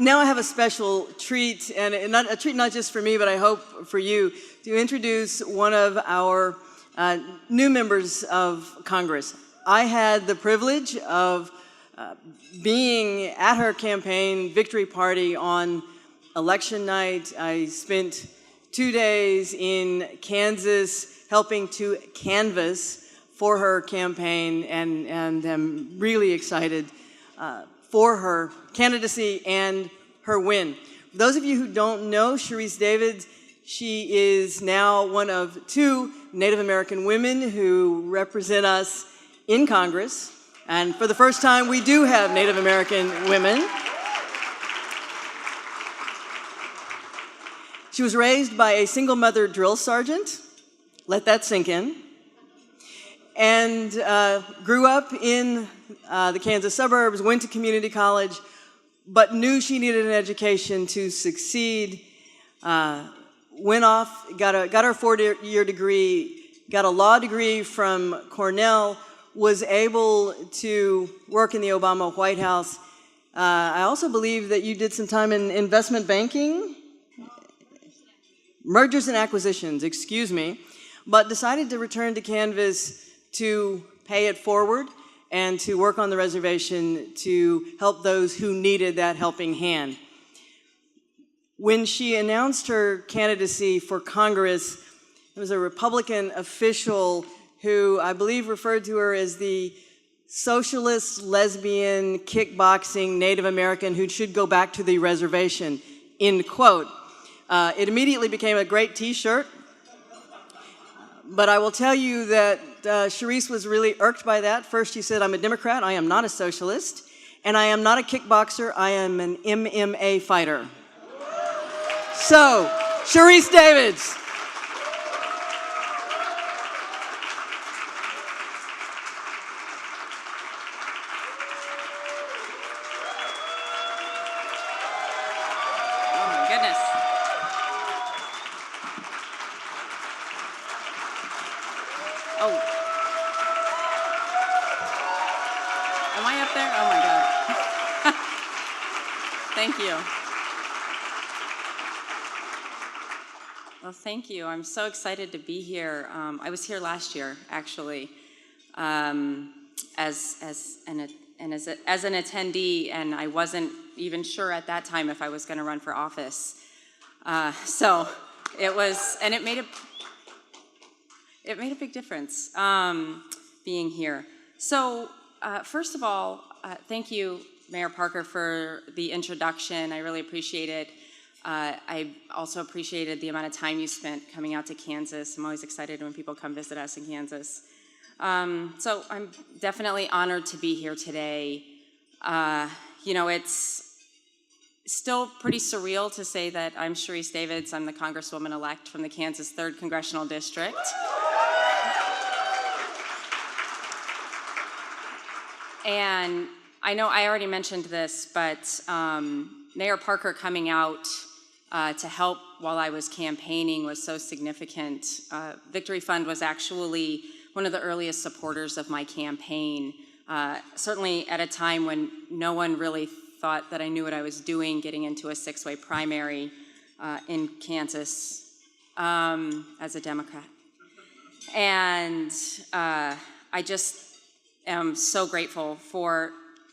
Now I have a special treat, and not, a treat not just for me, but I hope for you, to introduce one of our new members of Congress. I had the privilege of being at her campaign victory party on election night. I spent 2 days in Kansas helping to canvass for her campaign, and I'm really excited for her candidacy and her win. For those of you who don't know Sharice Davids, she is now one of 2 Native American women who represent us in Congress. And for the first time, we do have Native American women. She was raised by a single mother drill sergeant. Let that sink in. And grew up in the Kansas suburbs, went to community college, but knew she needed an education to succeed. Went off, got her 4-year degree, got a law degree from Cornell, was able to work in the Obama White House. I also believe that you did some time in investment banking, mergers and acquisitions, excuse me, but decided to return to Canvas to pay it forward and to work on the reservation to help those who needed that helping hand. When she announced her candidacy for Congress, there was a Republican official who I believe referred to her as the socialist, lesbian, kickboxing Native American who should go back to the reservation, end quote. It immediately became a great t-shirt, but I will tell you that Sharice was really irked by that. First she said, I'm a Democrat, I am not a socialist, and I am not a kickboxer, I am an MMA fighter. So, Sharice Davids. Oh my goodness. Oh. Am I up there? Oh my God. Thank you. Well, thank you. I'm so excited to be here. I was here last year, actually, as an attendee, and I wasn't even sure at that time if I was going to run for office. So it was, and it made a big difference being here. So first of all, thank you, Mayor Parker, for the introduction. I really appreciate it. I also appreciated the amount of time you spent coming out to Kansas. I'm always excited when people come visit us in Kansas. So I'm definitely honored to be here today. You know, it's still pretty surreal to say that I'm Sharice Davids. I'm the Congresswoman-elect from the Kansas 3rd Congressional District. And I know I already mentioned this, but Mayor Parker coming out to help while I was campaigning was so significant. Victory Fund was actually one of the earliest supporters of my campaign, certainly at a time when no one really thought that I knew what I was doing, getting into a 6-way primary in Kansas as a Democrat. And I just am so grateful for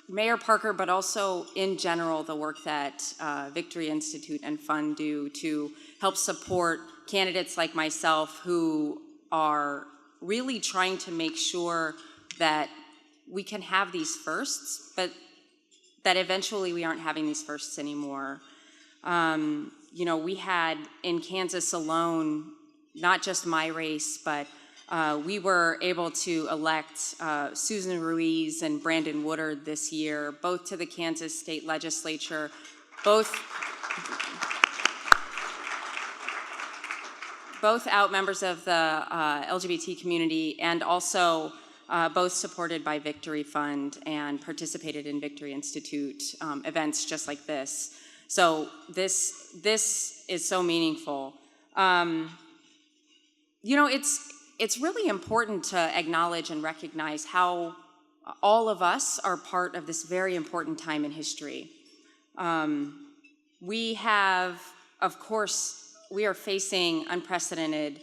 Mayor Parker, but also in general the work that Victory Institute and Fund do to help support candidates like myself who are really trying to make sure that we can have these firsts, but that eventually we aren't having these firsts anymore. You know, we had in Kansas alone, not just my race, but we were able to elect Susan Ruiz and Brandon Woodard this year, both to the Kansas State Legislature, both out members of the LGBT community, and also both supported by Victory Fund and participated in Victory Institute events just like this. So this is so meaningful. You know, it's really important to acknowledge and recognize how all of us are part of this very important time in history. we have, of course, we are facing unprecedented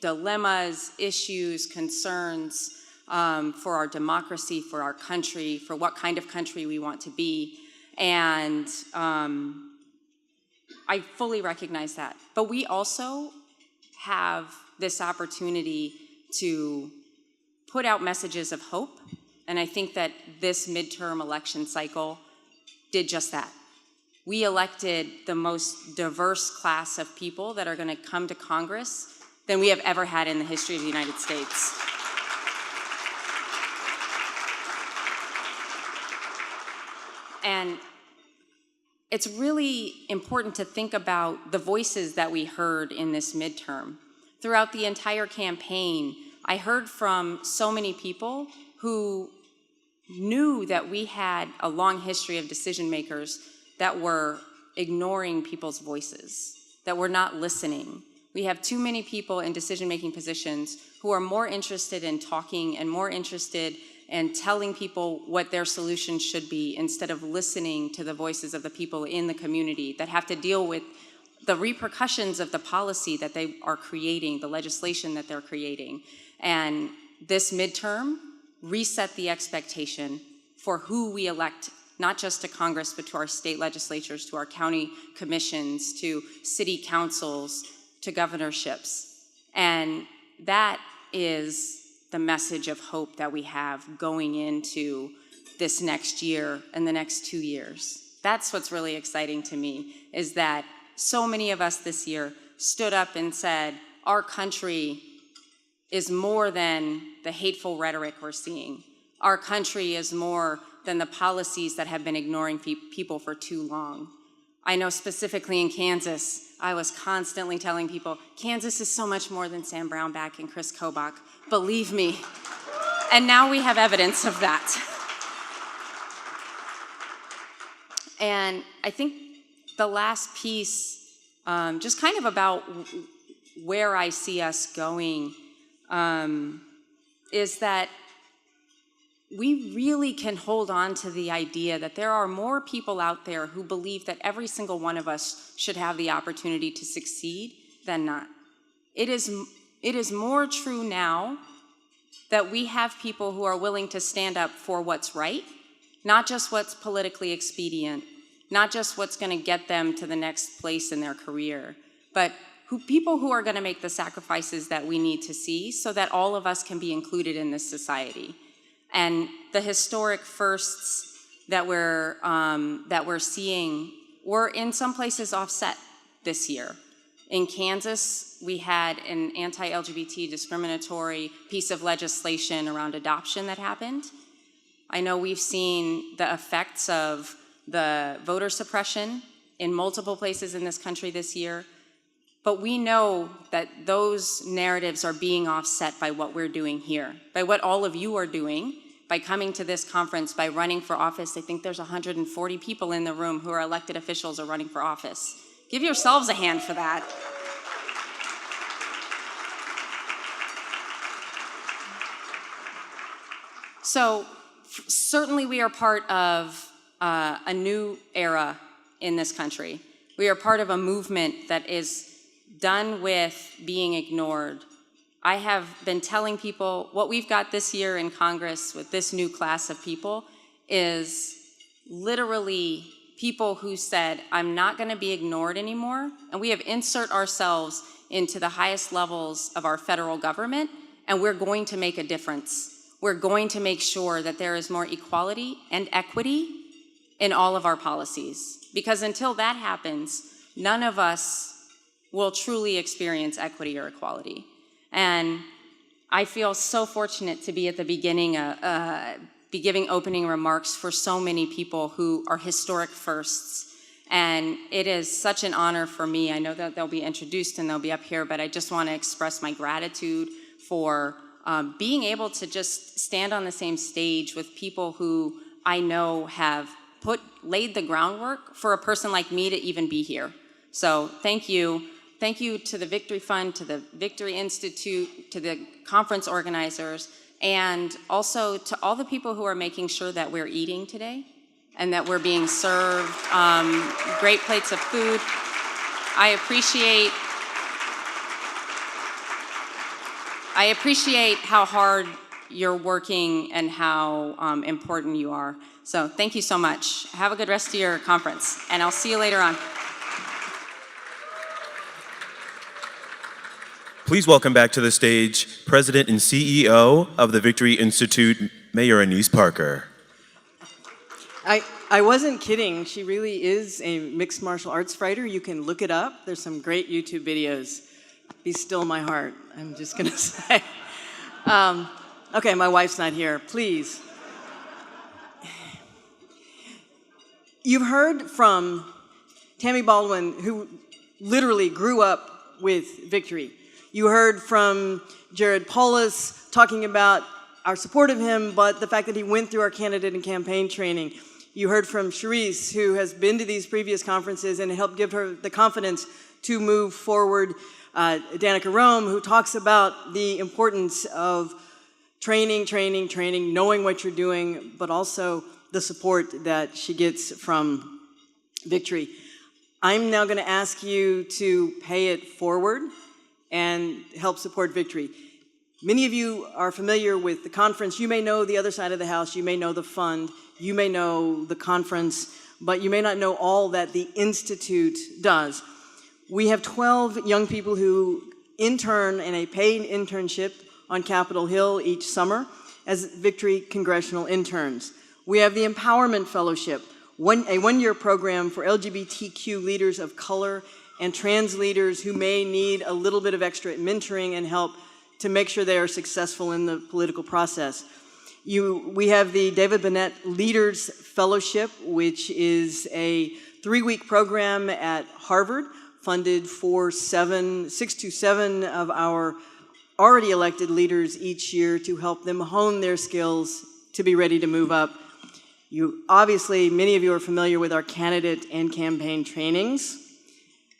dilemmas, issues, concerns for our democracy, for our country, for what kind of country we want to be. And I fully recognize that. But we also have this opportunity to put out messages of hope. And I think that this midterm election cycle did just that. We elected the most diverse class of people that are going to come to Congress than we have ever had in the history of the United States. And it's really important to think about the voices that we heard in this midterm. Throughout the entire campaign, I heard from so many people who knew that we had a long history of decision makers that were ignoring people's voices, that were not listening. We have too many people in decision-making positions who are more interested in talking and more interested in telling people what their solutions should be instead of listening to the voices of the people in the community that have to deal with the repercussions of the policy that they are creating, the legislation that they're creating. And this midterm reset the expectation for who we elect, not just to Congress, but to our state legislatures, to our county commissions, to city councils, to governorships. And that is the message of hope that we have going into this next year and the next 2 years. That's what's really exciting to me, is that so many of us this year stood up and said, our country is more than the hateful rhetoric we're seeing. Our country is more than the policies that have been ignoring people for too long. I know specifically in Kansas, I was constantly telling people, Kansas is so much more than Sam Brownback and Chris Kobach. Believe me. And now we have evidence of that. And I think the last piece, just kind of about where I see us going, is that we really can hold on to the idea that there are more people out there who believe that every single one of us should have the opportunity to succeed than not. It is more true now that we have people who are willing to stand up for what's right, not just what's politically expedient, not just what's going to get them to the next place in their career, but people who are going to make the sacrifices that we need to see so that all of us can be included in this society. And the historic firsts that we're seeing were in some places offset this year. In Kansas, we had an anti-LGBT discriminatory piece of legislation around adoption that happened. I know we've seen the effects of the voter suppression in multiple places in this country this year, but we know that those narratives are being offset by what we're doing here, by what all of you are doing, by coming to this conference, by running for office. I think there's 140 people in the room who are elected officials or running for office. Give yourselves a hand for that. So certainly we are part of a new era in this country. We are part of a movement that is done with being ignored. I have been telling people what we've got this year in Congress with this new class of people is literally people who said, I'm not going to be ignored anymore, and we have insert ourselves into the highest levels of our federal government, and we're going to make a difference. We're going to make sure that there is more equality and equity in all of our policies. Because until that happens, none of us will truly experience equity or equality. And I feel so fortunate to be at the beginning, be giving opening remarks for so many people who are historic firsts. And it is such an honor for me. I know that they'll be introduced and they'll be up here, but I just want to express my gratitude for being able to just stand on the same stage with people who I know have laid the groundwork for a person like me to even be here. So thank you. Thank you to the Victory Fund, to the Victory Institute, to the conference organizers, and also to all the people who are making sure that we're eating today and that we're being served great plates of food. I appreciate how hard you're working and how important you are. So thank you so much. Have a good rest of your conference, and I'll see you later on. Please welcome back to the stage President and CEO of the Victory Institute, Mayor Anise Parker. I wasn't kidding. She really is a mixed martial arts fighter. You can look it up. There's some great YouTube videos. Be still my heart, I'm just gonna say. Okay, my wife's not here, please. You've heard from Tammy Baldwin, who literally grew up with Victory. You heard from Jared Polis talking about our support of him, but the fact that he went through our candidate and campaign training. You heard from Sharice, who has been to these previous conferences and helped give her the confidence to move forward. Danica Roem, who talks about the importance of training, knowing what you're doing, but also the support that she gets from Victory. I'm now going to ask you to pay it forward and help support Victory. Many of you are familiar with the conference. You may know the other side of the house. You may know the fund. You may know the conference, but you may not know all that the Institute does. We have 12 young people who intern in a paid internship on Capitol Hill each summer as Victory congressional interns. We have the Empowerment Fellowship, a one-year program for LGBTQ leaders of color and trans leaders who may need a little bit of extra mentoring and help to make sure they are successful in the political process. We have the David Bennett Leaders Fellowship, which is a 3-week program at Harvard, funded for 6 to 7 of our already elected leaders each year to help them hone their skills to be ready to move up. Obviously, many of you are familiar with our candidate and campaign trainings.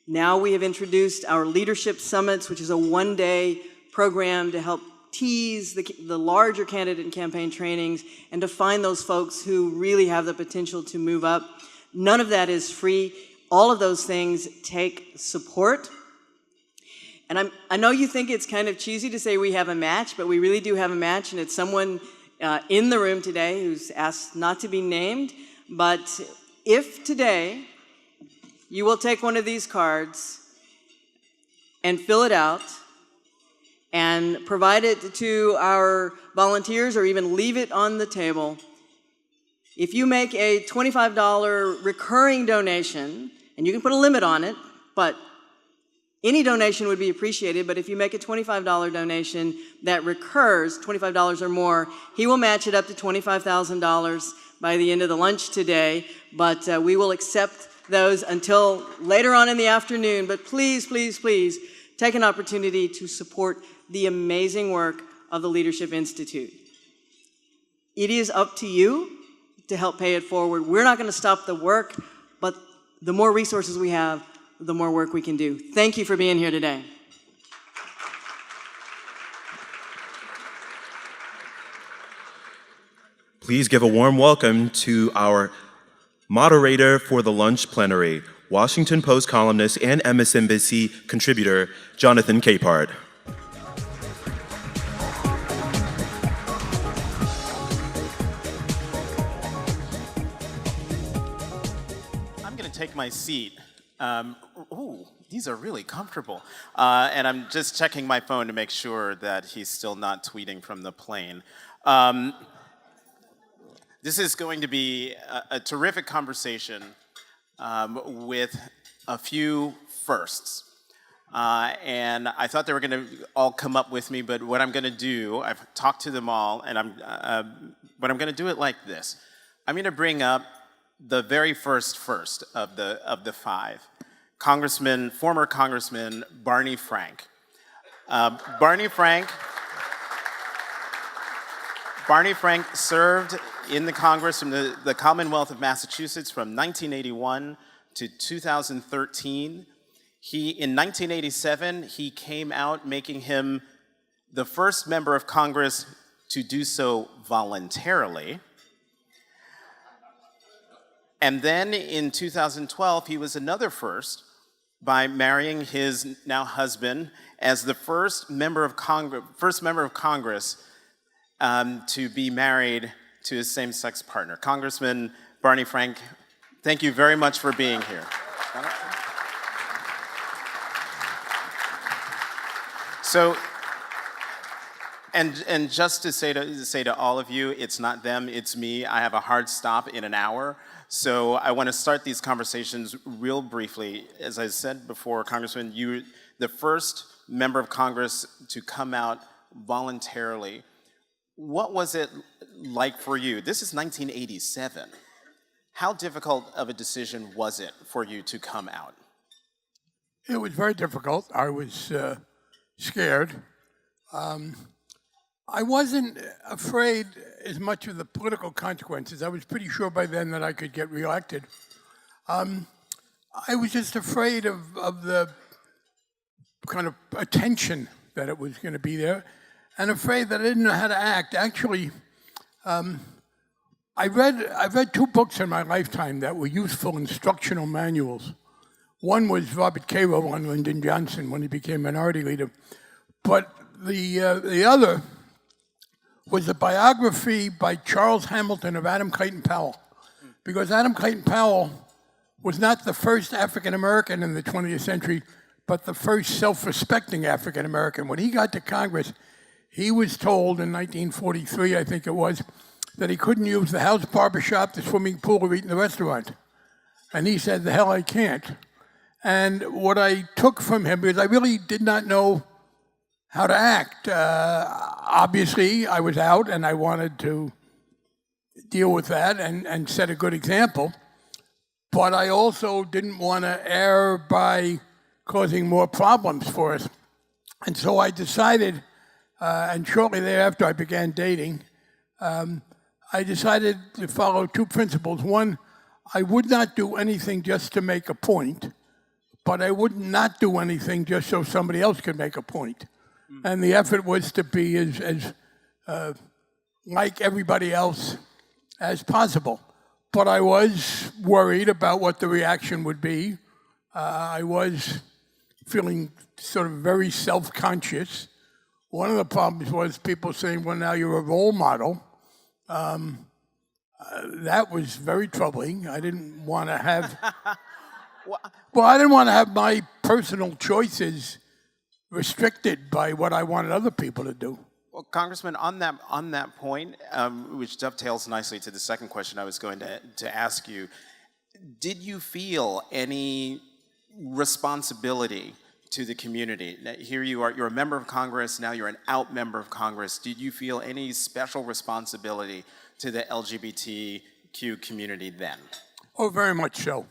Now we have introduced our Leadership Summits, which is a 1-day program to help tease the larger candidate and campaign trainings and to find those folks who really have the potential to move up. None of that is free. All of those things take support. And I know you think it's kind of cheesy to say we have a match, but we really do have a match, and it's someone in the room today who's asked not to be named. But if today you will take one of these cards and fill it out and provide it to our volunteers or even leave it on the table, if you make a $25 recurring donation, and you can put a limit on it, but any donation would be appreciated, but if you make a $25 donation that recurs, $25 or more, he will match it up to $25,000 by the end of the lunch today, but we will accept those until later on in the afternoon. But please, please, please take an opportunity to support the amazing work of the Leadership Institute. It is up to you to help pay it forward. We're not going to stop the work, but the more resources we have, the more work we can do. Thank you for being here today. Please give a warm welcome to our moderator for the lunch plenary, Washington Post columnist and MSNBC contributor, Jonathan Capehart. I'm going to take my seat. Ooh, these are really comfortable. And I'm just checking my phone to make sure that he's still not tweeting from the plane. This is going to be a terrific conversation with a few firsts. And I thought they were going to all come up with me, but what I'm going to do, I've talked to them all, and but I'm going to do it like this. I'm going to bring up the very first of the 5. Former Congressman Barney Frank. Barney Frank served in the Congress from the Commonwealth of Massachusetts from 1981 to 2013. In 1987, he came out, making him the first member of Congress to do so voluntarily. And then in 2012, he was another first by marrying his now husband as the first member of Congress to be married to his same-sex partner. Congressman Barney Frank, thank you very much for being here. So, and just to say to all of you, it's not them, it's me. I have a hard stop in an hour. So I want to start these conversations real briefly. As I said before, Congressman, you're the first member of Congress to come out voluntarily. What was it like for you? This is 1987. How difficult of a decision was it for you to come out? It was very difficult. I was scared. I wasn't afraid as much of the political consequences. I was pretty sure by then that I could get reelected. I was just afraid of the kind of attention that it was going to be there, and afraid that I didn't know how to act. Actually, I've read 2 books in my lifetime that were useful instructional manuals. One was Robert Caro on Lyndon Johnson when he became minority leader, but the other was a biography by Charles Hamilton of Adam Clayton Powell, because Adam Clayton Powell was not the first African American in the 20th century, but the first self-respecting African American. When he got to Congress, he was told in 1943, I think it was, that he couldn't use the house barbershop, the swimming pool, or eat in the restaurant. And he said, the hell I can't. And what I took from him, because I really did not know how to act. Obviously, I was out and I wanted to deal with that and set a good example. But I also didn't want to err by causing more problems for us. And so I decided, and shortly thereafter I began dating, I decided to follow 2 principles. One, I would not do anything just to make a point, but I would not do anything just so somebody else could make a point. And the effort was to be as like everybody else as possible. But I was worried about what the reaction would be. I was feeling sort of very self-conscious. One of the problems was people saying, well, now you're a role model. That was very troubling. I didn't want to have, I didn't want to have my personal choices restricted by what I wanted other people to do. Well, Congressman, on that point, which dovetails nicely to the second question I was going to ask you, did you feel any responsibility to the community? Here you are, you're a member of Congress, now you're an out member of Congress. Did you feel any special responsibility to the LGBTQ community then? Oh, very much so.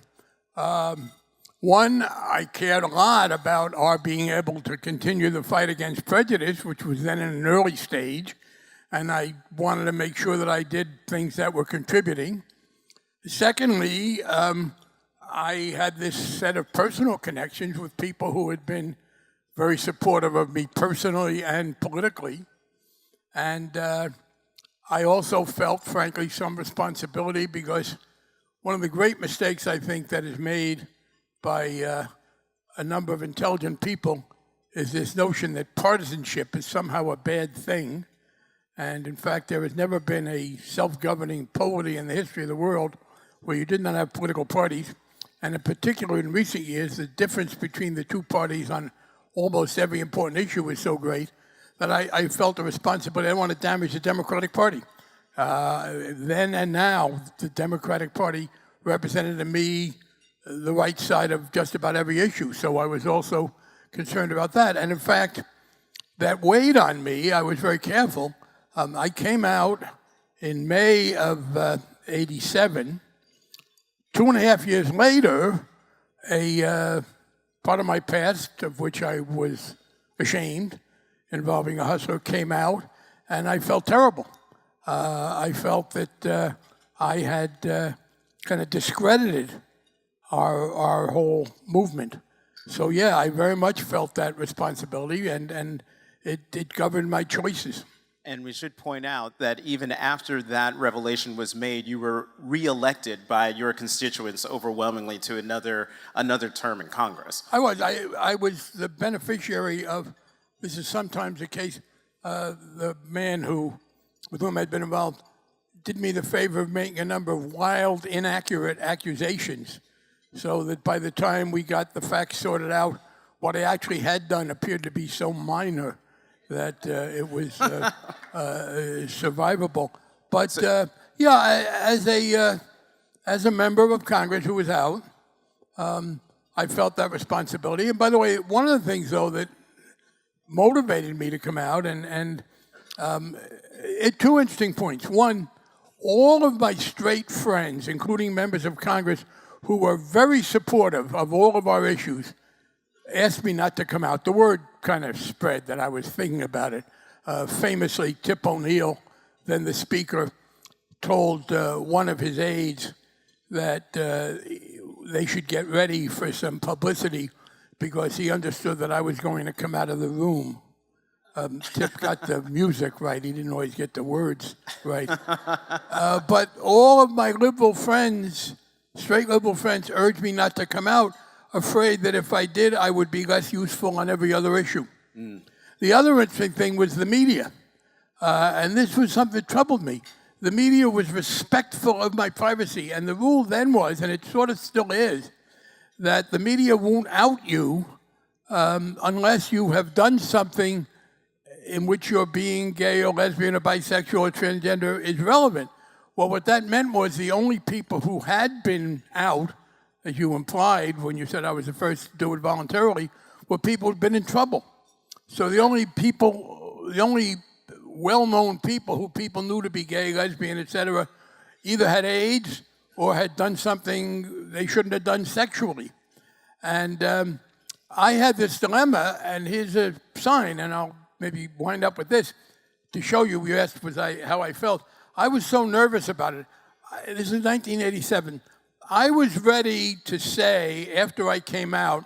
One, I cared a lot about our being able to continue the fight against prejudice, which was then in an early stage, and I wanted to make sure that I did things that were contributing. Secondly, I had this set of personal connections with people who had been very supportive of me personally and politically. And I also felt, frankly, some responsibility, because one of the great mistakes I think that is made by a number of intelligent people is this notion that partisanship is somehow a bad thing. And in fact, there has never been a self-governing polity in the history of the world where you did not have political parties. And in particular, in recent years, the difference between the 2 parties on almost every important issue was so great that I felt a responsibility. I didn't want to damage the Democratic Party. Then and now, the Democratic Party represented to me the right side of just about every issue. So I was also concerned about that. And in fact, that weighed on me. I was very careful. I came out in May of '87. 2.5 years later, a part of my past, of which I was ashamed, involving a hustler, came out, and I felt terrible. I felt that I had kind of discredited our whole movement. So yeah, I very much felt that responsibility, and it governed my choices. And we should point out that even after that revelation was made, you were reelected by your constituents overwhelmingly to another term in Congress. I was the beneficiary of, this is sometimes the case, the man with whom I'd been involved did me the favor of making a number of wild, inaccurate accusations, so that by the time we got the facts sorted out, what I actually had done appeared to be so minor that it was survivable. But as a member of Congress who was out, I felt that responsibility. And by the way, one of the things, though, that motivated me to come out, two interesting points. One, all of my straight friends, including members of Congress who were very supportive of all of our issues, asked me not to come out. The word kind of spread that I was thinking about it. Famously, Tip O'Neill, then the Speaker, told one of his aides that they should get ready for some publicity because he understood that I was going to come out of the room. Tip got the music right. He didn't always get the words right. But all of my liberal friends, straight liberal friends, urged me not to come out, afraid that if I did, I would be less useful on every other issue. The other interesting thing was the media. And this was something that troubled me. The media was respectful of my privacy. And the rule then was, and it sort of still is, that the media won't out you unless you have done something in which your being gay or lesbian or bisexual or transgender is relevant. Well, what that meant was the only people who had been out, as you implied when you said I was the first to do it voluntarily, were people who'd been in trouble. So the only well-known people who people knew to be gay, lesbian, etc., either had AIDS or had done something they shouldn't have done sexually. And I had this dilemma, and here's a sign, and I'll maybe wind up with this to show you. You asked how I felt. I was so nervous about it. This is 1987. I was ready to say, after I came out,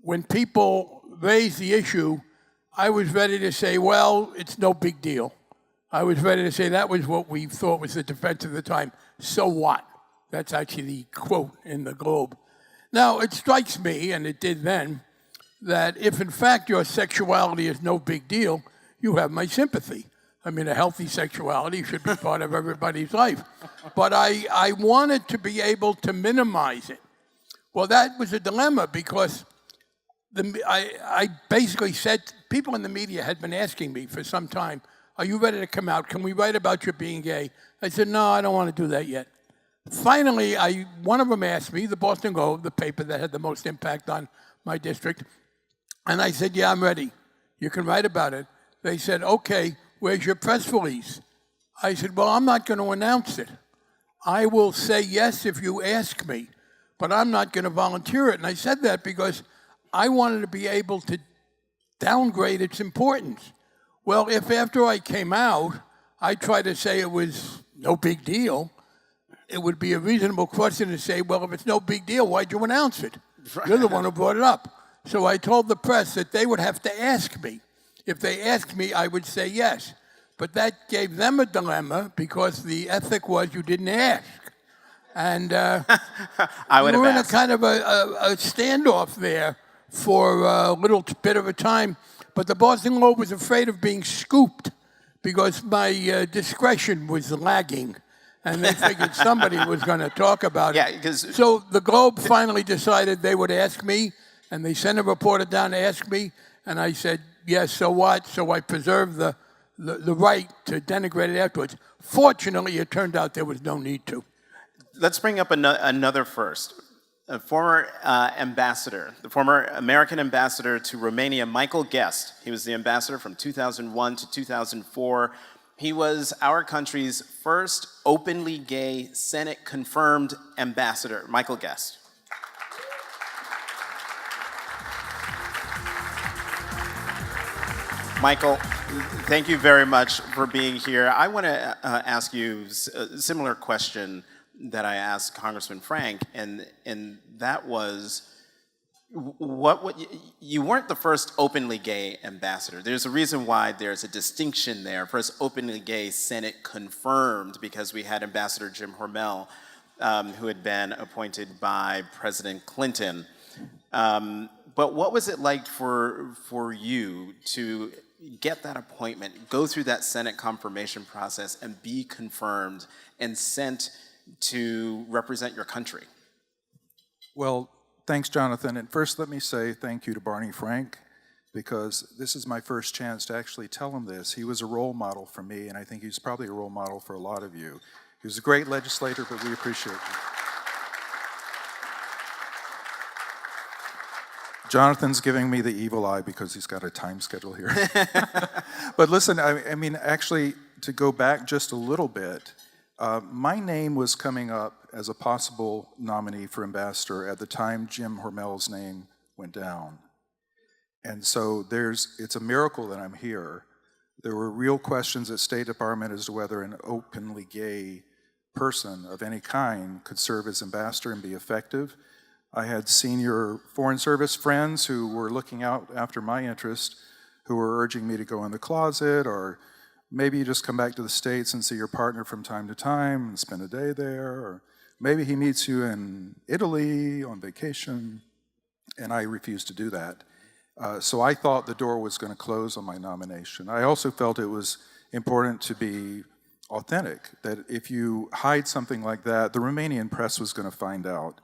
when people raised the issue, I was ready to say, well, it's no big deal. I was ready to say that was what we thought was the defense at the time. So what? That's actually the quote in the Globe. Now, it strikes me, and it did then, that if in fact your sexuality is no big deal, you have my sympathy. I mean, a healthy sexuality should be part of everybody's life. But I wanted to be able to minimize it. Well, that was a dilemma because I basically said, people in the media had been asking me for some time, are you ready to come out? Can we write about your being gay? I said, no, I don't want to do that yet. Finally, one of them asked me, the Boston Globe, the paper that had the most impact on my district, and I said, yeah, I'm ready. You can write about it. They said, okay, where's your press release? I said, well, I'm not going to announce it. I will say yes if you ask me, but I'm not going to volunteer it. And I said that because I wanted to be able to downgrade its importance. Well, if after I came out, I tried to say it was no big deal, it would be a reasonable question to say, well, if it's no big deal, why'd you announce it? You're the one who brought it up. So I told the press that they would have to ask me. If they asked me, I would say yes. But that gave them a dilemma because the ethic was you didn't ask. And I would we were have in a asked. kind of a standoff there for a little bit of a time. But the Boston Globe was afraid of being scooped because my discretion was lagging. And they figured somebody was going to talk about it. Yeah, because So the Globe finally decided they would ask me, and they sent a reporter down to ask me, and I said, yes, so what? So I preserved the right to denigrate it afterwards. Fortunately, it turned out there was no need to. let's bring up another first. A former ambassador, the former American ambassador to Romania, Michael Guest. He was the ambassador from 2001 to 2004. He was our country's first openly gay Senate-confirmed ambassador, Michael Guest. Michael, thank you very much for being here. I want to ask you a similar question that I asked Congressman Frank, and that was, You weren't the first openly gay ambassador. There's a reason why there's a distinction there. First openly gay Senate confirmed, because we had Ambassador Jim Hormel, who had been appointed by President Clinton. But what was it like for you to get that appointment, go through that Senate confirmation process, and be confirmed and sent to represent your country? Well, thanks, Jonathan. And first, let me say thank you to Barney Frank, because this is my first chance to actually tell him this. He was a role model for me, and I think he's probably a role model for a lot of you. He was a great legislator, but we appreciate him. Jonathan's giving me the evil eye because he's got a time schedule here. But listen, I mean, actually, to go back just a little bit, my name was coming up as a possible nominee for ambassador at the time Jim Hormel's name went down. And so it's a miracle that I'm here. There were real questions at State Department as to whether an openly gay person of any kind could serve as ambassador and be effective. I had senior Foreign Service friends who were looking out after my interest, who were urging me to go in the closet, or maybe you just come back to the States and see your partner from time to time and spend a day there, or maybe he meets you in Italy on vacation, and I refused to do that. So I thought the door was going to close on my nomination. I also felt it was important to be authentic, that if you hide something like that, the Romanian press was going to find out.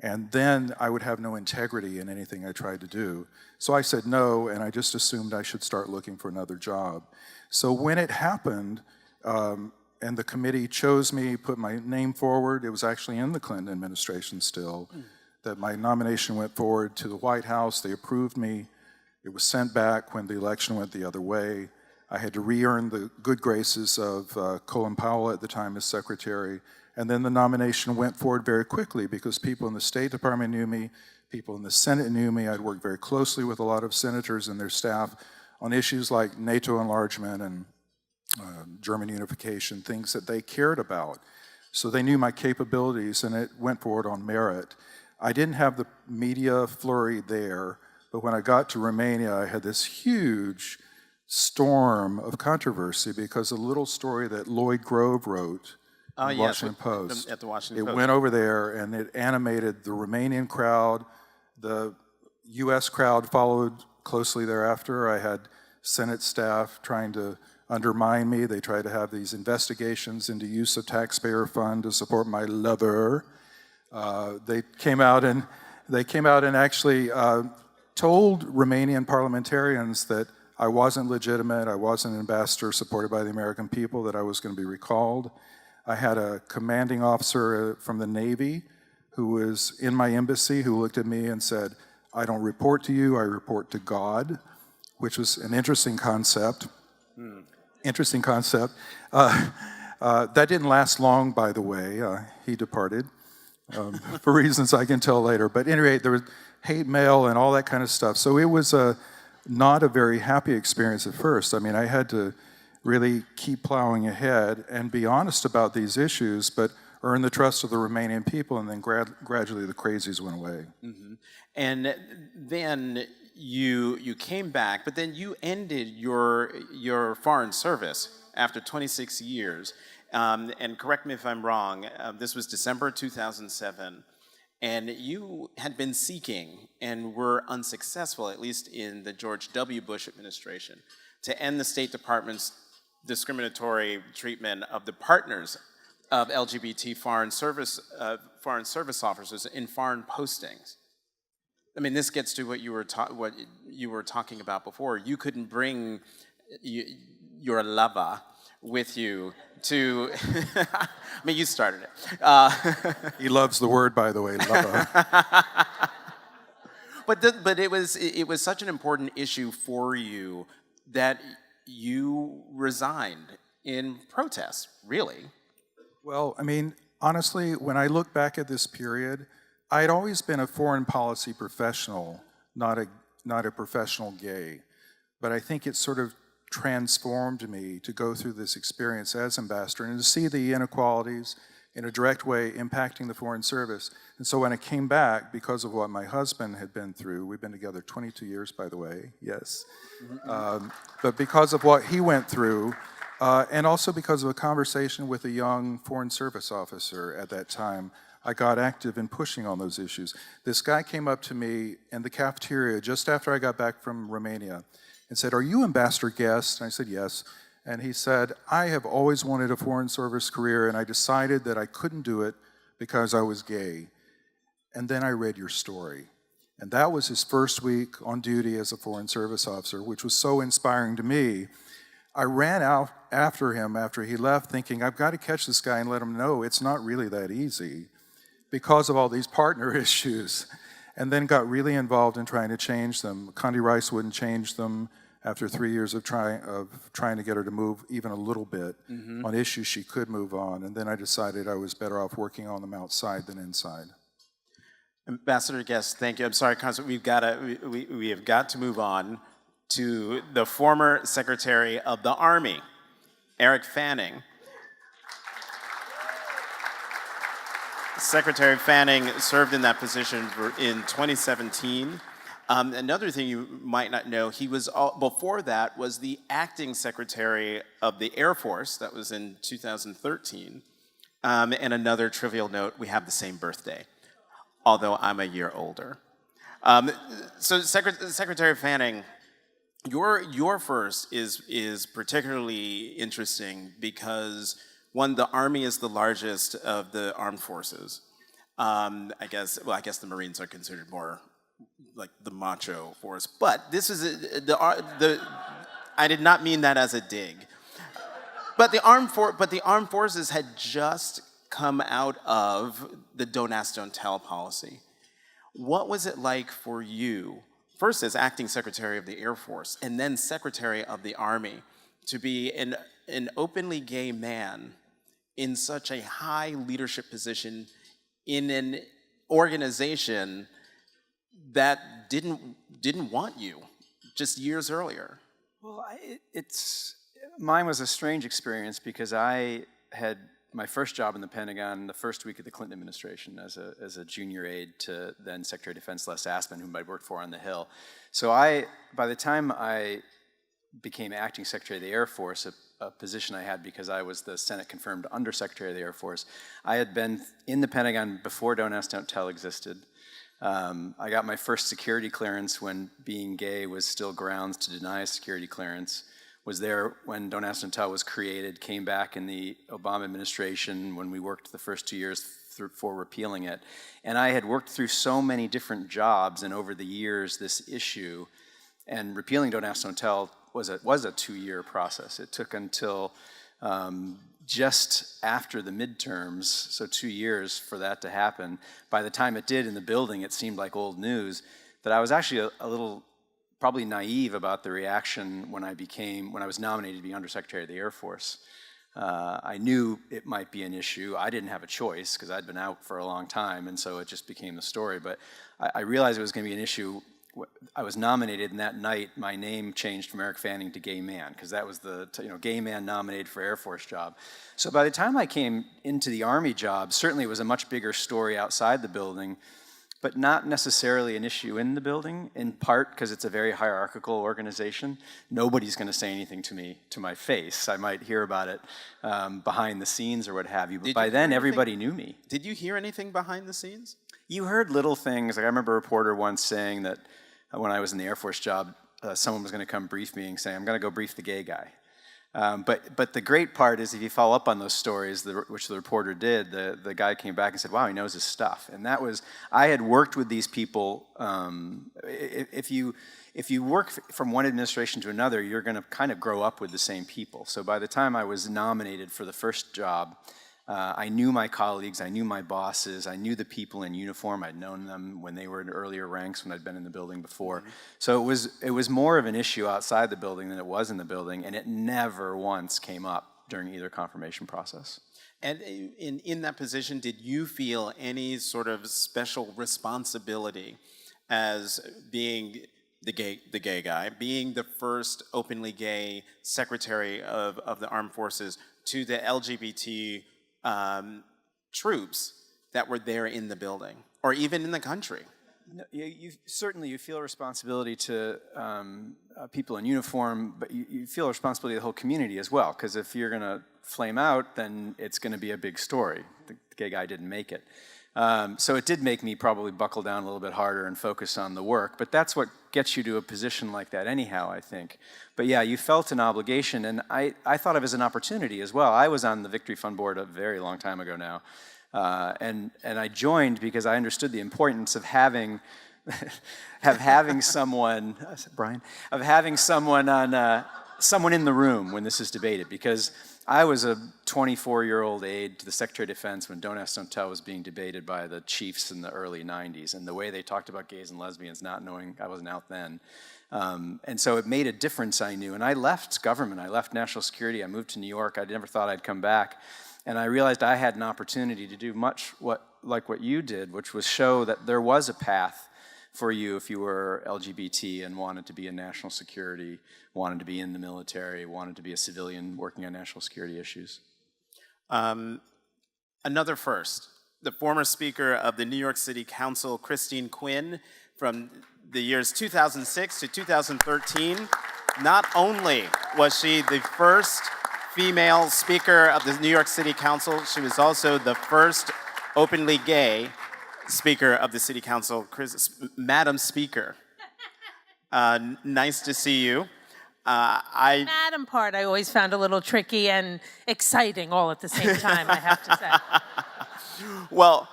And then I would have no integrity in anything I tried to do. So I said no, and I just assumed I should start looking for another job. So when it happened, and the committee chose me, put my name forward, it was actually in the Clinton administration still, that my nomination went forward to the White House. They approved me. It was sent back when the election went the other way. I had to re-earn the good graces of Colin Powell at the time as secretary. And then the nomination went forward very quickly because people in the State Department knew me, people in the Senate knew me. I'd worked very closely with a lot of senators and their staff on issues like NATO enlargement and German unification, things that they cared about. So they knew my capabilities, and it went forward on merit. I didn't have the media flurry there, but when I got to Romania, I had this huge storm of controversy because a little story that Lloyd Grove wrote in the Washington Post. At the Washington It Post. went over there and it animated the Romanian crowd. The US crowd followed closely thereafter. I had Senate staff trying to undermine me. They tried to have these investigations into use of taxpayer fund to support my lover. They came out and actually told Romanian parliamentarians that I wasn't legitimate, I wasn't an ambassador supported by the American people, that I was going to be recalled. I had a commanding officer from the Navy who was in my embassy who looked at me and said, "I don't report to you, I report to God," which was an interesting concept. Interesting concept. That didn't last long, by the way. He departed for reasons I can tell later. But at any rate, there was hate mail and all that kind of stuff. So it was not a very happy experience at first. I mean, I had to really keep plowing ahead and be honest about these issues, but earn the trust of the Romanian people, and then gradually the crazies went away. Mm-hmm. And then you came back, but then you ended your foreign service after 26 years. And correct me if I'm wrong, this was December 2007, and you had been seeking and were unsuccessful, at least in the George W. Bush administration, to end the State Department's discriminatory treatment of the partners of LGBT foreign service officers in foreign postings. I mean, this gets to what you were talking about before. You couldn't bring your lover with you to. I mean, you started it. He loves the word, by the way, lover. But it was such an important issue for you that you resigned in protest, really. Well, I mean, honestly, when I look back at this period, I had always been a foreign policy professional, not a professional gay. But I think it sort of transformed me to go through this experience as ambassador and to see the inequalities in a direct way impacting the Foreign Service. And so when I came back, because of what my husband had been through, we've been together 22 years, by the way, yes. But because of what he went through, and also because of a conversation with a young Foreign Service officer at that time, I got active in pushing on those issues. This guy came up to me in the cafeteria just after I got back from Romania and said, "Are you Ambassador Guest?" And I said, "Yes." And he said, "I have always wanted a Foreign Service career, and I decided that I couldn't do it because I was gay. And then I read your story." And that was his first week on duty as a Foreign Service officer, which was so inspiring to me. I ran out after him after he left thinking, I've got to catch this guy and let him know it's not really that easy because of all these partner issues. And then got really involved in trying to change them. Condi Rice wouldn't change them after 3 years of trying to get her to move even a little bit on issues she could move on. And then I decided I was better off working on them outside than inside. Ambassador Guest, thank you. I'm sorry, Consul, we have got to move on to the former Secretary of the Army, Eric Fanning. Secretary Fanning served in that position in 2017. Another thing you might not know, he was, before that, was the acting Secretary of the Air Force. That was in 2013. And another trivial note, we have the same birthday, although I'm a year older. So Secretary Fanning, your first is particularly interesting because, one, the Army is the largest of the armed forces. I guess the Marines are considered more like the macho force, but this is I did not mean that as a dig. But the armed forces had just come out of the Don't Ask, Don't Tell policy. What was it like for you, first as acting Secretary of the Air Force and then Secretary of the Army, to be an openly gay man in such a high leadership position in an organization that didn't want you just years earlier? Well, mine was a strange experience because I had my first job in the Pentagon the first week of the Clinton administration as a junior aide to then Secretary of Defense Les Aspin, whom I'd worked for on the Hill. So by the time I became acting Secretary of the Air Force, a position I had because I was the Senate-confirmed Undersecretary of the Air Force, I had been in the Pentagon before Don't Ask, Don't Tell existed. I got my first security clearance when being gay was still grounds to deny a security clearance. Was there when Don't Ask, Don't Tell was created, came back in the Obama administration when we worked the first 2 years for repealing it. And I had worked through so many different jobs and over the years this issue, and repealing Don't Ask, Don't Tell was a 2-year process. It took until just after the midterms, so 2 years for that to happen. By the time it did in the building, it seemed like old news, that I was actually a little probably naive about the reaction when I was nominated to be Undersecretary of the Air Force. I knew it might be an issue. I didn't have a choice because I'd been out for a long time, and so it just became the story. But I realized it was going to be an issue. I was nominated, and that night my name changed from Eric Fanning to Gay Man, because that was the gay man nominated for Air Force job. So by the time I came into the Army job, certainly it was a much bigger story outside the building, but not necessarily an issue in the building, in part because it's a very hierarchical organization. Nobody's going to say anything to me to my face. I might hear about it behind the scenes or what have you, but by then everybody knew me. Did you hear anything behind the scenes? You heard little things. Like I remember a reporter once saying that when I was in the Air Force job, someone was going to come brief me and say, I'm going to go brief the gay guy. But the great part is if you follow up on those stories, which the reporter did, the guy came back and said, wow, he knows his stuff. And that was, I had worked with these people. If you work from one administration to another, you're going to kind of grow up with the same people. So by the time I was nominated for the first job, I knew my colleagues, I knew my bosses, I knew the people in uniform. I'd known them when they were in earlier ranks, when I'd been in the building before. So it was more of an issue outside the building than it was in the building, and it never once came up during either confirmation process. And in that position, did you feel any sort of special responsibility as being the gay guy, being the first openly gay Secretary of the Armed Forces, to the LGBT troops that were there in the building, or even in the country. No, certainly you feel a responsibility to people in uniform, but you feel a responsibility to the whole community as well, because if you're going to flame out, then it's going to be a big story. The gay guy didn't make it. So it did make me probably buckle down a little bit harder and focus on the work, but that's what gets you to a position like that anyhow, I think. But yeah, you felt an obligation, and I thought of it as an opportunity as well. I was on the Victory Fund board a very long time ago now, and I joined because I understood the importance of having someone, Brian, of having someone on someone in the room when this is debated, because I was a 24-year-old aide to the Secretary of Defense when Don't Ask, Don't Tell was being debated by the chiefs in the early 90s, and the way they talked about gays and lesbians, not knowing I wasn't out then. And so it made a difference, I knew. And I left government, I left national security, I moved to New York, I never thought I'd come back. And I realized I had an opportunity to do much like what you did, which was show that there was a path for you if you were LGBT and wanted to be in national security, wanted to be in the military, wanted to be a civilian working on national security issues. Another first, the former Speaker of the New York City Council, Christine Quinn, from the years 2006 to 2013, not only was she the first female Speaker of the New York City Council, she was also the first openly gay Speaker of the City Council. Madam Speaker, nice to see you. Madam part I always found a little tricky and exciting all at the same time, I have to say. Well,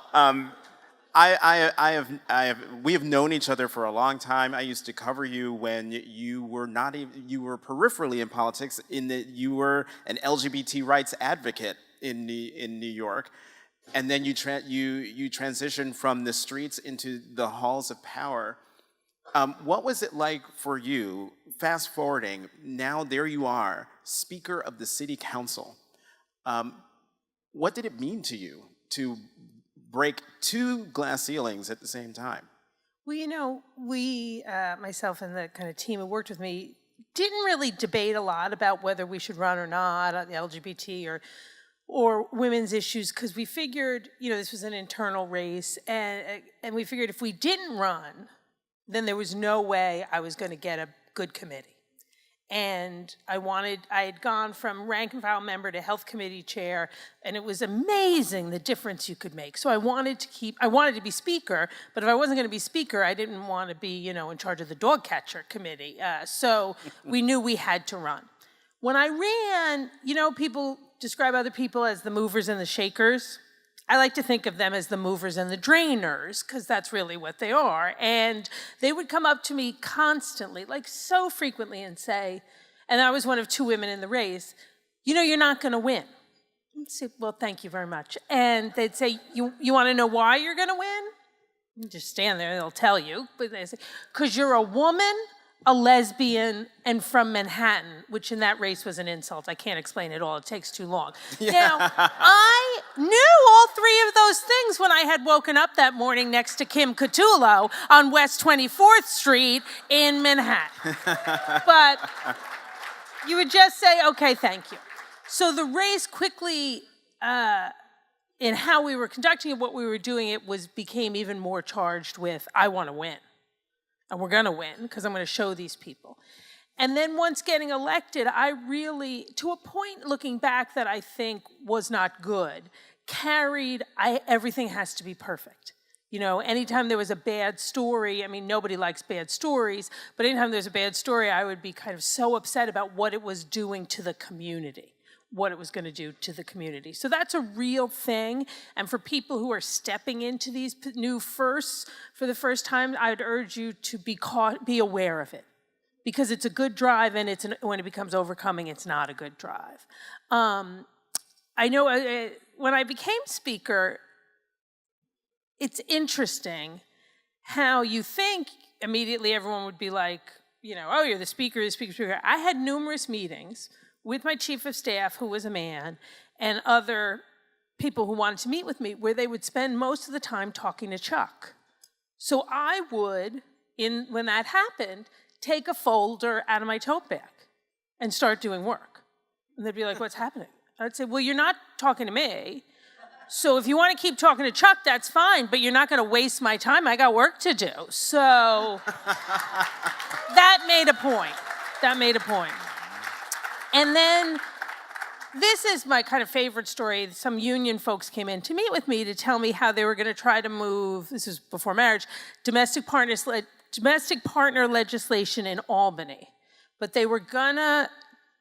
we have known each other for a long time. I used to cover you when you were not even, you were peripherally in politics, in that you were an LGBT rights advocate in New York. And then you transitioned from the streets into the halls of power. What was it like for you, fast forwarding, now there you are, Speaker of the City Council. What did it mean to you to break two glass ceilings at the same time? Well, you know, we, myself and the kind of team who worked with me, didn't really debate a lot about whether we should run or not on the LGBT or women's issues, because we figured, you know, this was an internal race, and we figured if we didn't run, then there was no way I was going to get a good committee. And I had gone from rank and file member to health committee chair, and it was amazing the difference you could make. So I wanted to be speaker, but if I wasn't going to be speaker, I didn't want to be, you know, in charge of the dog catcher committee. So we knew we had to run. When I ran, you know, people describe other people as the movers and the shakers. I like to think of them as the movers and the drainers, because that's really what they are. And they would come up to me constantly, like so frequently, and say, and I was one of two women in the race, you know, you're not going to win. I'd say, well, thank you very much. And they'd say, you want to know why you're going to win? You just stand there, they'll tell you. But they say, because you're a woman, a lesbian, and from Manhattan, which in that race was an insult. I can't explain it all. It takes too long. Yeah. Now, I knew all three of those things when I had woken up that morning next to Kim Catullo on West 24th Street in Manhattan. But you would just say, okay, thank you. So the race quickly, in how we were conducting it, what we were doing, became even more charged with, I want to win. And we're going to win, because I'm going to show these people. And then once getting elected, I really, to a point looking back that I think was not good, everything has to be perfect. You know, anytime there was a bad story, I mean, nobody likes bad stories, but anytime there's a bad story, I would be kind of so upset about what it was doing to the community, what it was going to do to the community. So that's a real thing. And for people who are stepping into these new firsts for the first time, I'd urge you to be aware of it, because it's a good drive, and when it becomes overcoming, it's not a good drive. I know when I became speaker, it's interesting how you think immediately everyone would be like, you know, oh, you're the speaker, the speaker, the speaker. I had numerous meetings with my chief of staff, who was a man, and other people who wanted to meet with me, where they would spend most of the time talking to Chuck. So I would, when that happened, take a folder out of my tote bag and start doing work. And they'd be like, what's happening? I'd say, well, you're not talking to me. So if you want to keep talking to Chuck, that's fine, but you're not going to waste my time. I got work to do. So that made a point. That made a point. And then this is my kind of favorite story. Some union folks came in to meet with me to tell me how they were going to try to move, this was before marriage, domestic partner legislation in Albany. But they were going to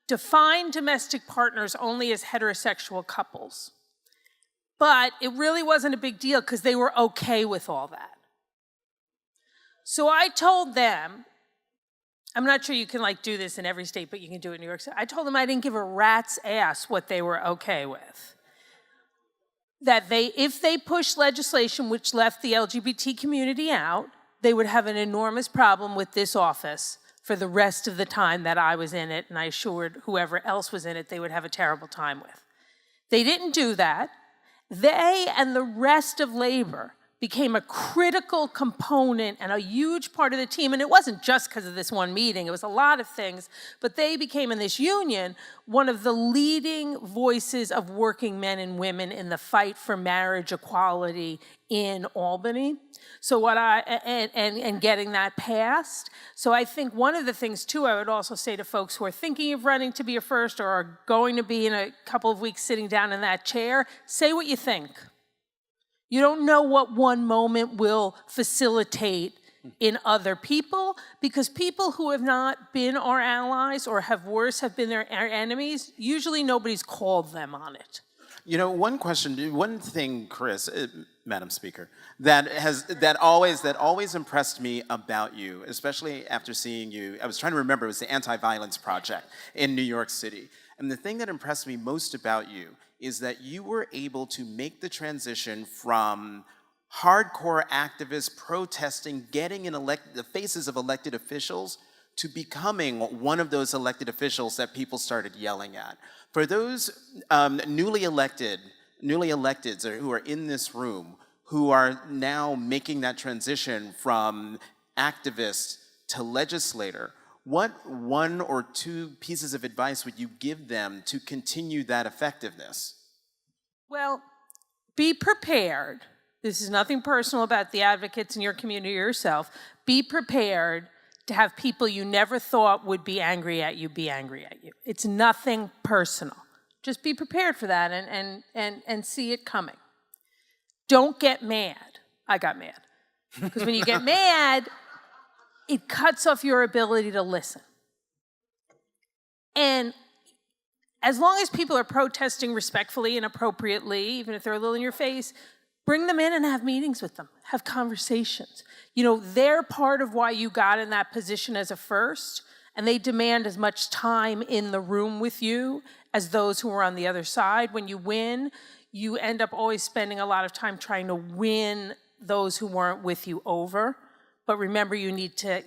define domestic partners only as heterosexual couples. But it really wasn't a big deal because they were okay with all that. So I told them, I'm not sure you can do this in every state, but you can do it in New York City. I told them I didn't give a rat's ass what they were okay with. That if they pushed legislation which left the LGBT community out, they would have an enormous problem with this office for the rest of the time that I was in it, and I assured whoever else was in it they would have a terrible time with. They didn't do that. They and the rest of labor became a critical component and a huge part of the team. And it wasn't just because of this one meeting, it was a lot of things. But they became, in this union, one of the leading voices of working men and women in the fight for marriage equality in Albany. So and getting that passed. So I think one of the things too, I would also say to folks who are thinking of running to be a first or are going to be in a couple of weeks sitting down in that chair, say what you think. You don't know what one moment will facilitate in other people, because people who have not been our allies or have been our enemies, usually nobody's called them on it. You know, one thing, Chris, Madam Speaker, that always impressed me about you, especially after seeing you. I was trying to remember, it was the Anti-Violence Project in New York City. And the thing that impressed me most about you is that you were able to make the transition from hardcore activists protesting, getting in the faces of elected officials, to becoming one of those elected officials that people started yelling at. For those newly electeds who are in this room, who are now making that transition from activist to legislator, what one or two pieces of advice would you give them to continue that effectiveness? Well, be prepared. This is nothing personal about the advocates in your community or yourself. Be prepared to have people you never thought would be angry at you be angry at you. It's nothing personal. Just be prepared for that and see it coming. Don't get mad. I got mad. Because when you get mad, it cuts off your ability to listen. And as long as people are protesting respectfully and appropriately, even if they're a little in your face, bring them in and have meetings with them, have conversations. You know, they're part of why you got in that position as a first, and they demand as much time in the room with you as those who are on the other side. When you win, you end up always spending a lot of time trying to win those who weren't with you over. But remember, you need to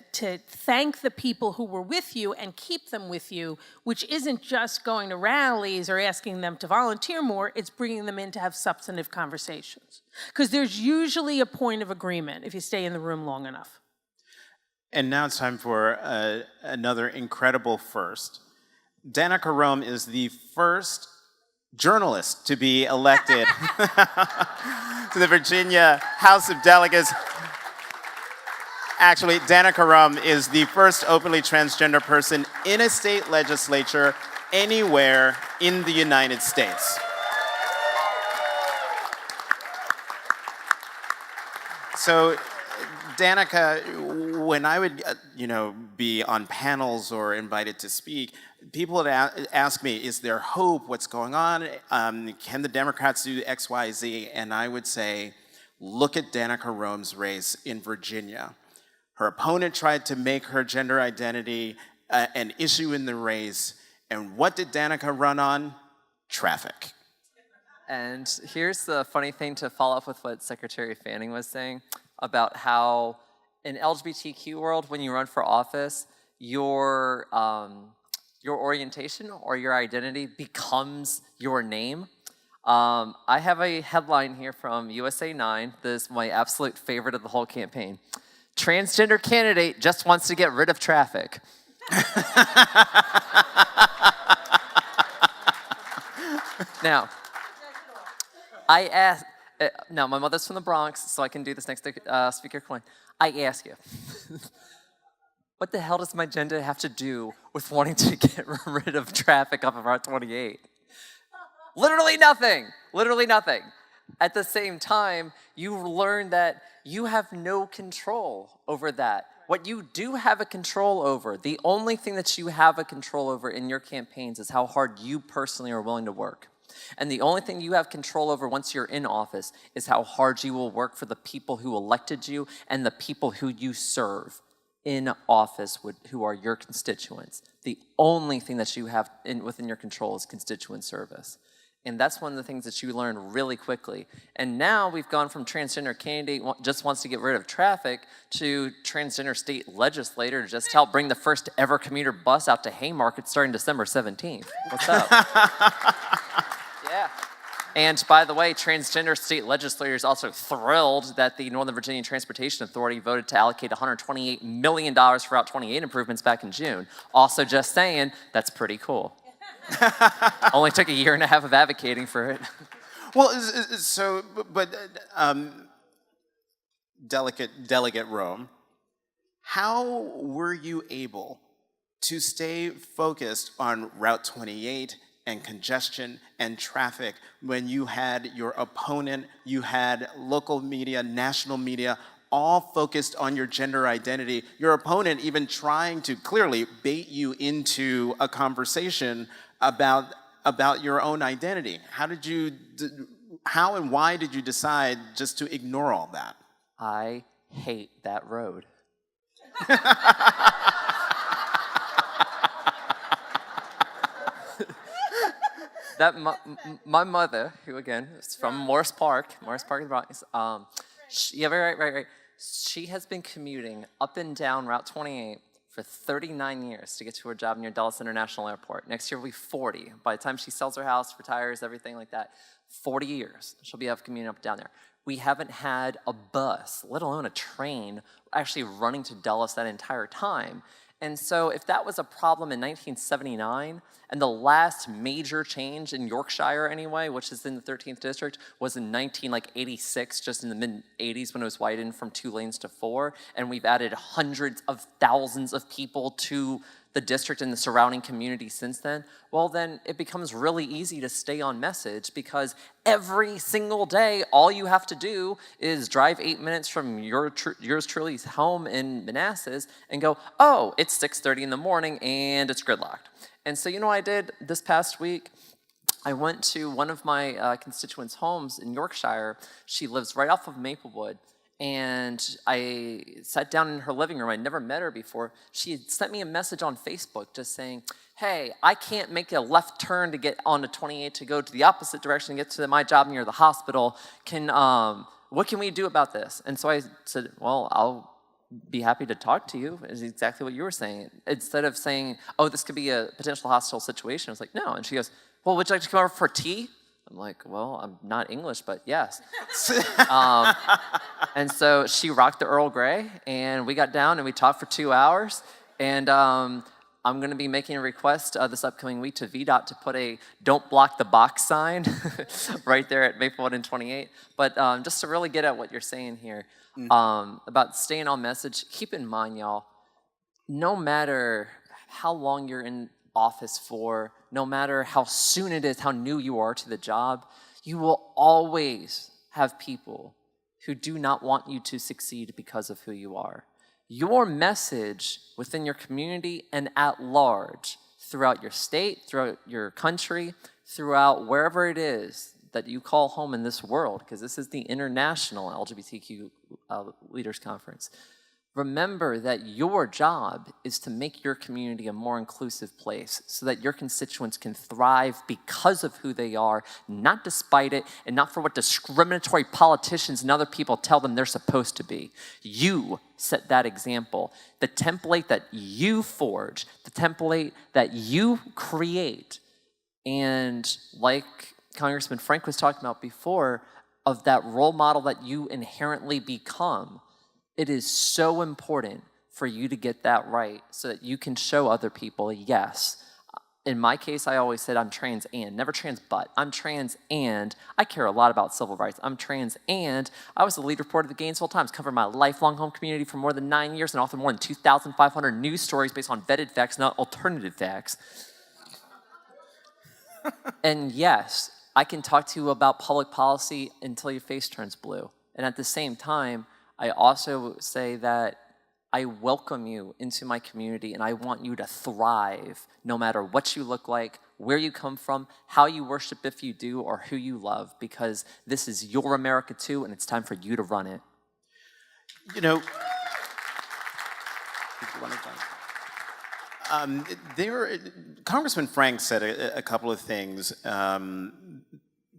thank the people who were with you and keep them with you, which isn't just going to rallies or asking them to volunteer more, it's bringing them in to have substantive conversations. Because there's usually a point of agreement if you stay in the room long enough. And now it's time for another incredible first. Danica Roem is the first journalist to be elected to the Virginia House of Delegates. Actually, Danica Roem is the first openly transgender person in a state legislature anywhere in the United States. So, Danica, when I would, be on panels or invited to speak, people would ask me, is there hope? What's going on? Can the Democrats do X, Y, Z? And I would say, look at Danica Roem's race in Virginia. Her opponent tried to make her gender identity an issue in the race. And what did Danica run on? Traffic. And here's the funny thing to follow up with what Secretary Fanning was saying about how in LGBTQ world, when you run for office, your orientation or your identity becomes your name. I have a headline here from USA 9. This is my absolute favorite of the whole campaign. Transgender candidate just wants to get rid of traffic. Now, I ask, now my mother's from the Bronx, so I can do this next to Speaker Quinn. I ask you, what the hell does my gender have to do with wanting to get rid of traffic off of Route 28? Literally nothing, literally nothing. At the same time, you learn that you have no control over that. What you do have a control over, the only thing that you have a control over in your campaigns is how hard you personally are willing to work. And the only thing you have control over once you're in office is how hard you will work for the people who elected you and the people who you serve in office, who are your constituents. The only thing that you have within your control is constituent service. And that's one of the things that you learn really quickly. And now we've gone from transgender candidate just wants to get rid of traffic to transgender state legislator to just help bring the first ever commuter bus out to Haymarket starting December 17th. What's up? Yeah. And by the way, transgender state legislators also thrilled that the Northern Virginia Transportation Authority voted to allocate $128 million for Route 28 improvements back in June. Also just saying, that's pretty cool. Only took a year and a half of advocating for it. Well, Delegate Roem, how were you able to stay focused on Route 28 and congestion and traffic when you had your opponent, you had local media, national media, all focused on your gender identity, your opponent even trying to clearly bait you into a conversation about your own identity? How and why did you decide just to ignore all that? I hate that road. My mother, who again is from Morris Park in the Bronx, yeah, right. She has been commuting up and down Route 28 for 39 years to get to her job near Dulles International Airport. Next year will be 40. By the time she sells her house, retires, everything like that, 40 years she'll be commuting up and down there. We haven't had a bus, let alone a train, actually running to Dulles that entire time. And so if that was a problem in 1979, and the last major change in Yorkshire anyway, which is in the 13th district, was in 1986, just in the mid-80s when it was widened from 2 lanes to 4, and we've added hundreds of thousands of people to the district and the surrounding community since then, well then it becomes really easy to stay on message because every single day, all you have to do is drive 8 minutes from yours truly's home in Manassas and go, oh, it's 6:30 in the morning and it's gridlocked. And so you know what I did this past week? I went to one of my constituents' homes in Yorkshire. She lives right off of Maplewood. And I sat down in her living room. I'd never met her before. She had sent me a message on Facebook just saying, hey, I can't make a left turn to get onto 28 to go to the opposite direction to get to my job near the hospital. What can we do about this? And so I said, well, I'll be happy to talk to you, is exactly what you were saying. Instead of saying, oh, this could be a potential hostile situation, I was like, no. And she goes, well, would you like to come over for tea? I'm like, well, I'm not English, but yes. And so she rocked the Earl Grey, and we got down and we talked for 2 hours. And I'm going to be making a request this upcoming week to VDOT to put a "Don't Block the Box" sign right there at Maplewood and 28. But just to really get at what you're saying here about staying on message, keep in mind, y'all, no matter how long you're in office for, no matter how soon it is, how new you are to the job, you will always have people who do not want you to succeed because of who you are. Your message within your community and at large, throughout your state, throughout your country, throughout wherever it is that you call home in this world, because this is the International LGBTQ Leaders Conference. Remember that your job is to make your community a more inclusive place so that your constituents can thrive because of who they are, not despite it, and not for what discriminatory politicians and other people tell them they're supposed to be. You set that example. The template that you forge, the template that you create, and like Congressman Frank was talking about before, of that role model that you inherently become, it is so important for you to get that right so that you can show other people, yes, In my case, I always said I'm trans and, never trans but. I'm trans and I care a lot about civil rights. I'm trans and I was the lead reporter of the Gainesville Times, covering my lifelong home community for more than 9 years and authored more than 2,500 news stories based on vetted facts, not alternative facts. And yes, I can talk to you about public policy until your face turns blue. And at the same time, I also say that I welcome you into my community and I want you to thrive no matter what you look like, where you come from, how you worship if you do, or who you love, because this is your America too and it's time for you to run it. You know, Congressman Frank said a couple of things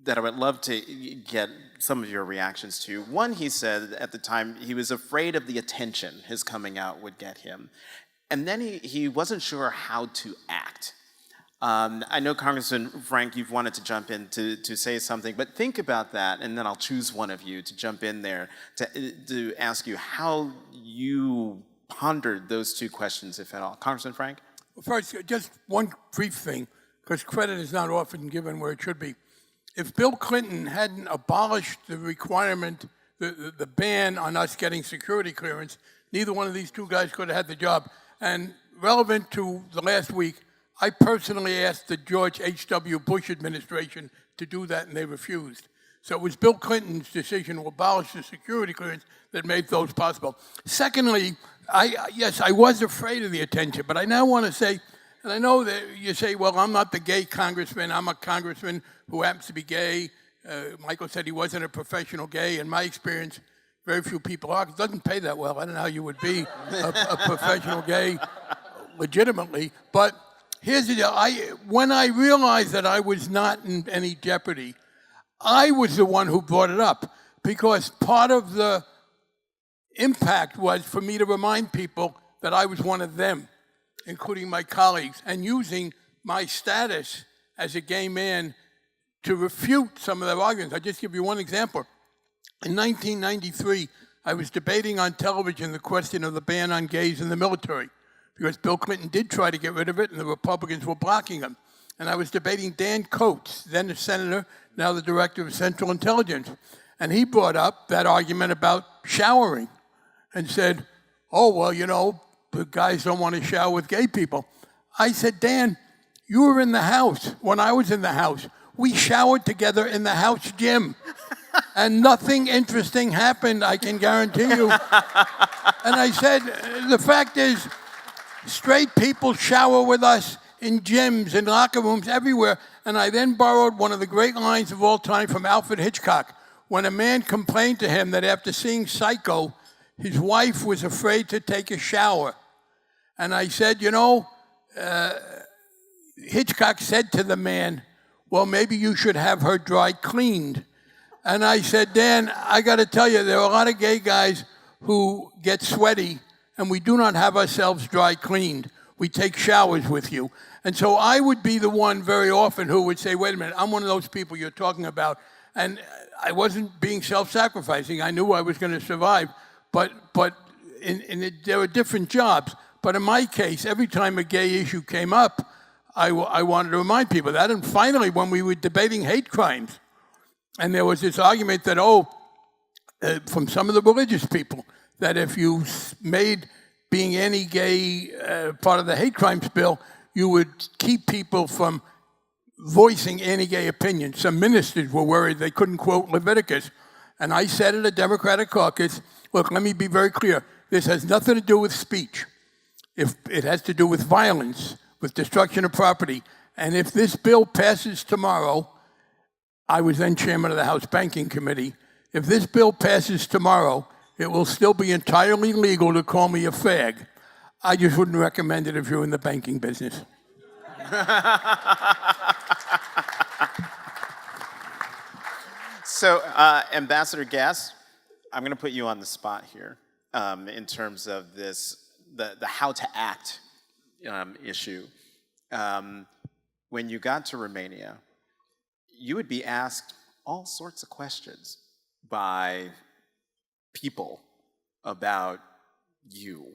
that I would love to get some of your reactions to. One, he said at the time he was afraid of the attention his coming out would get him. And then he wasn't sure how to act. I know, Congressman Frank, you've wanted to jump in to say something, but think about that, and then I'll choose one of you to jump in there to ask you how you pondered those two questions, if at all. Congressman Frank? Well, first, just one brief thing, because credit is not often given where it should be. If Bill Clinton hadn't abolished the requirement, the ban on us getting security clearance, neither one of these two guys could have had the job. And relevant to the last week, I personally asked the George H.W. Bush administration to do that, and they refused. So it was Bill Clinton's decision to abolish the security clearance that made those possible. Secondly, yes, I was afraid of the attention, but I now want to say, and I know that you say, well, I'm not the gay congressman. I'm a congressman who happens to be gay. Michael said he wasn't a professional gay. In my experience, very few people are. It doesn't pay that well. I don't know how you would be a professional gay legitimately. But here's the deal. When I realized that I was not in any jeopardy, I was the one who brought it up, because part of the impact was for me to remind people that I was one of them, including my colleagues, and using my status as a gay man to refute some of their arguments. I'll just give you one example. In 1993, I was debating on television the question of the ban on gays in the military, because Bill Clinton did try to get rid of it, and the Republicans were blocking him. And I was debating Dan Coates, then a senator, now the director of Central Intelligence. And he brought up that argument about showering and said, oh, well, you know, the guys don't want to shower with gay people. I said, Dan, you were in the house when I was in the house. We showered together in the house gym. And nothing interesting happened, I can guarantee you. And I said, the fact is, straight people shower with us in gyms, in locker rooms, everywhere. And I then borrowed one of the great lines of all time from Alfred Hitchcock, when a man complained to him that after seeing Psycho, his wife was afraid to take a shower. And I said, you know, Hitchcock said to the man, well, maybe you should have her dry cleaned. And I said, Dan, I got to tell you, there are a lot of gay guys who get sweaty, and we do not have ourselves dry cleaned. We take showers with you. And so I would be the one very often who would say, wait a minute, I'm one of those people you're talking about. And I wasn't being self-sacrificing. I knew I was going to survive. But there were different jobs. But in my case, every time a gay issue came up, I wanted to remind people of that. And finally, when we were debating hate crimes, and there was this argument that, from some of the religious people, that if you made being anti-gay part of the hate crimes bill, you would keep people from voicing anti-gay opinions. Some ministers were worried they couldn't quote Leviticus. And I said at a Democratic caucus, look, let me be very clear. This has nothing to do with speech. If it has to do with violence, with destruction of property. And if this bill passes tomorrow, I was then chairman of the House Banking Committee. If this bill passes tomorrow, it will still be entirely legal to call me a fag. I just wouldn't recommend it if you're in the banking business. So, Ambassador Gass, I'm going to put you on the spot here in terms of this, the how to act issue. When you got to Romania, you would be asked all sorts of questions by people about you.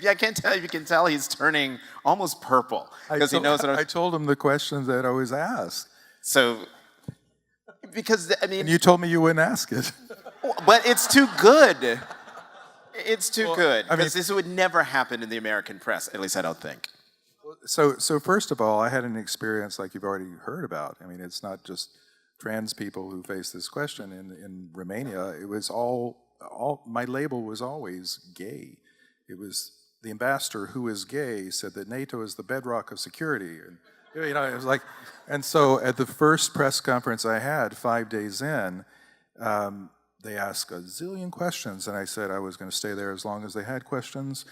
I can't tell if you can tell he's turning almost purple because he knows what I told him the questions that I was asked. So, because, I mean... And you told me you wouldn't ask it. But it's too good. It's too good. I mean, Because this would never happen in the American press, at least I don't think. So first of all, I had an experience like you've already heard about. I mean, it's not just trans people who face this question. In Romania, it was my label was always gay. It was the ambassador who is gay said that NATO is the bedrock of security. And, you know, it was like, and so at the first press conference I had 5 days in, they asked a zillion questions, and I said I was going to stay there as long as they had questions.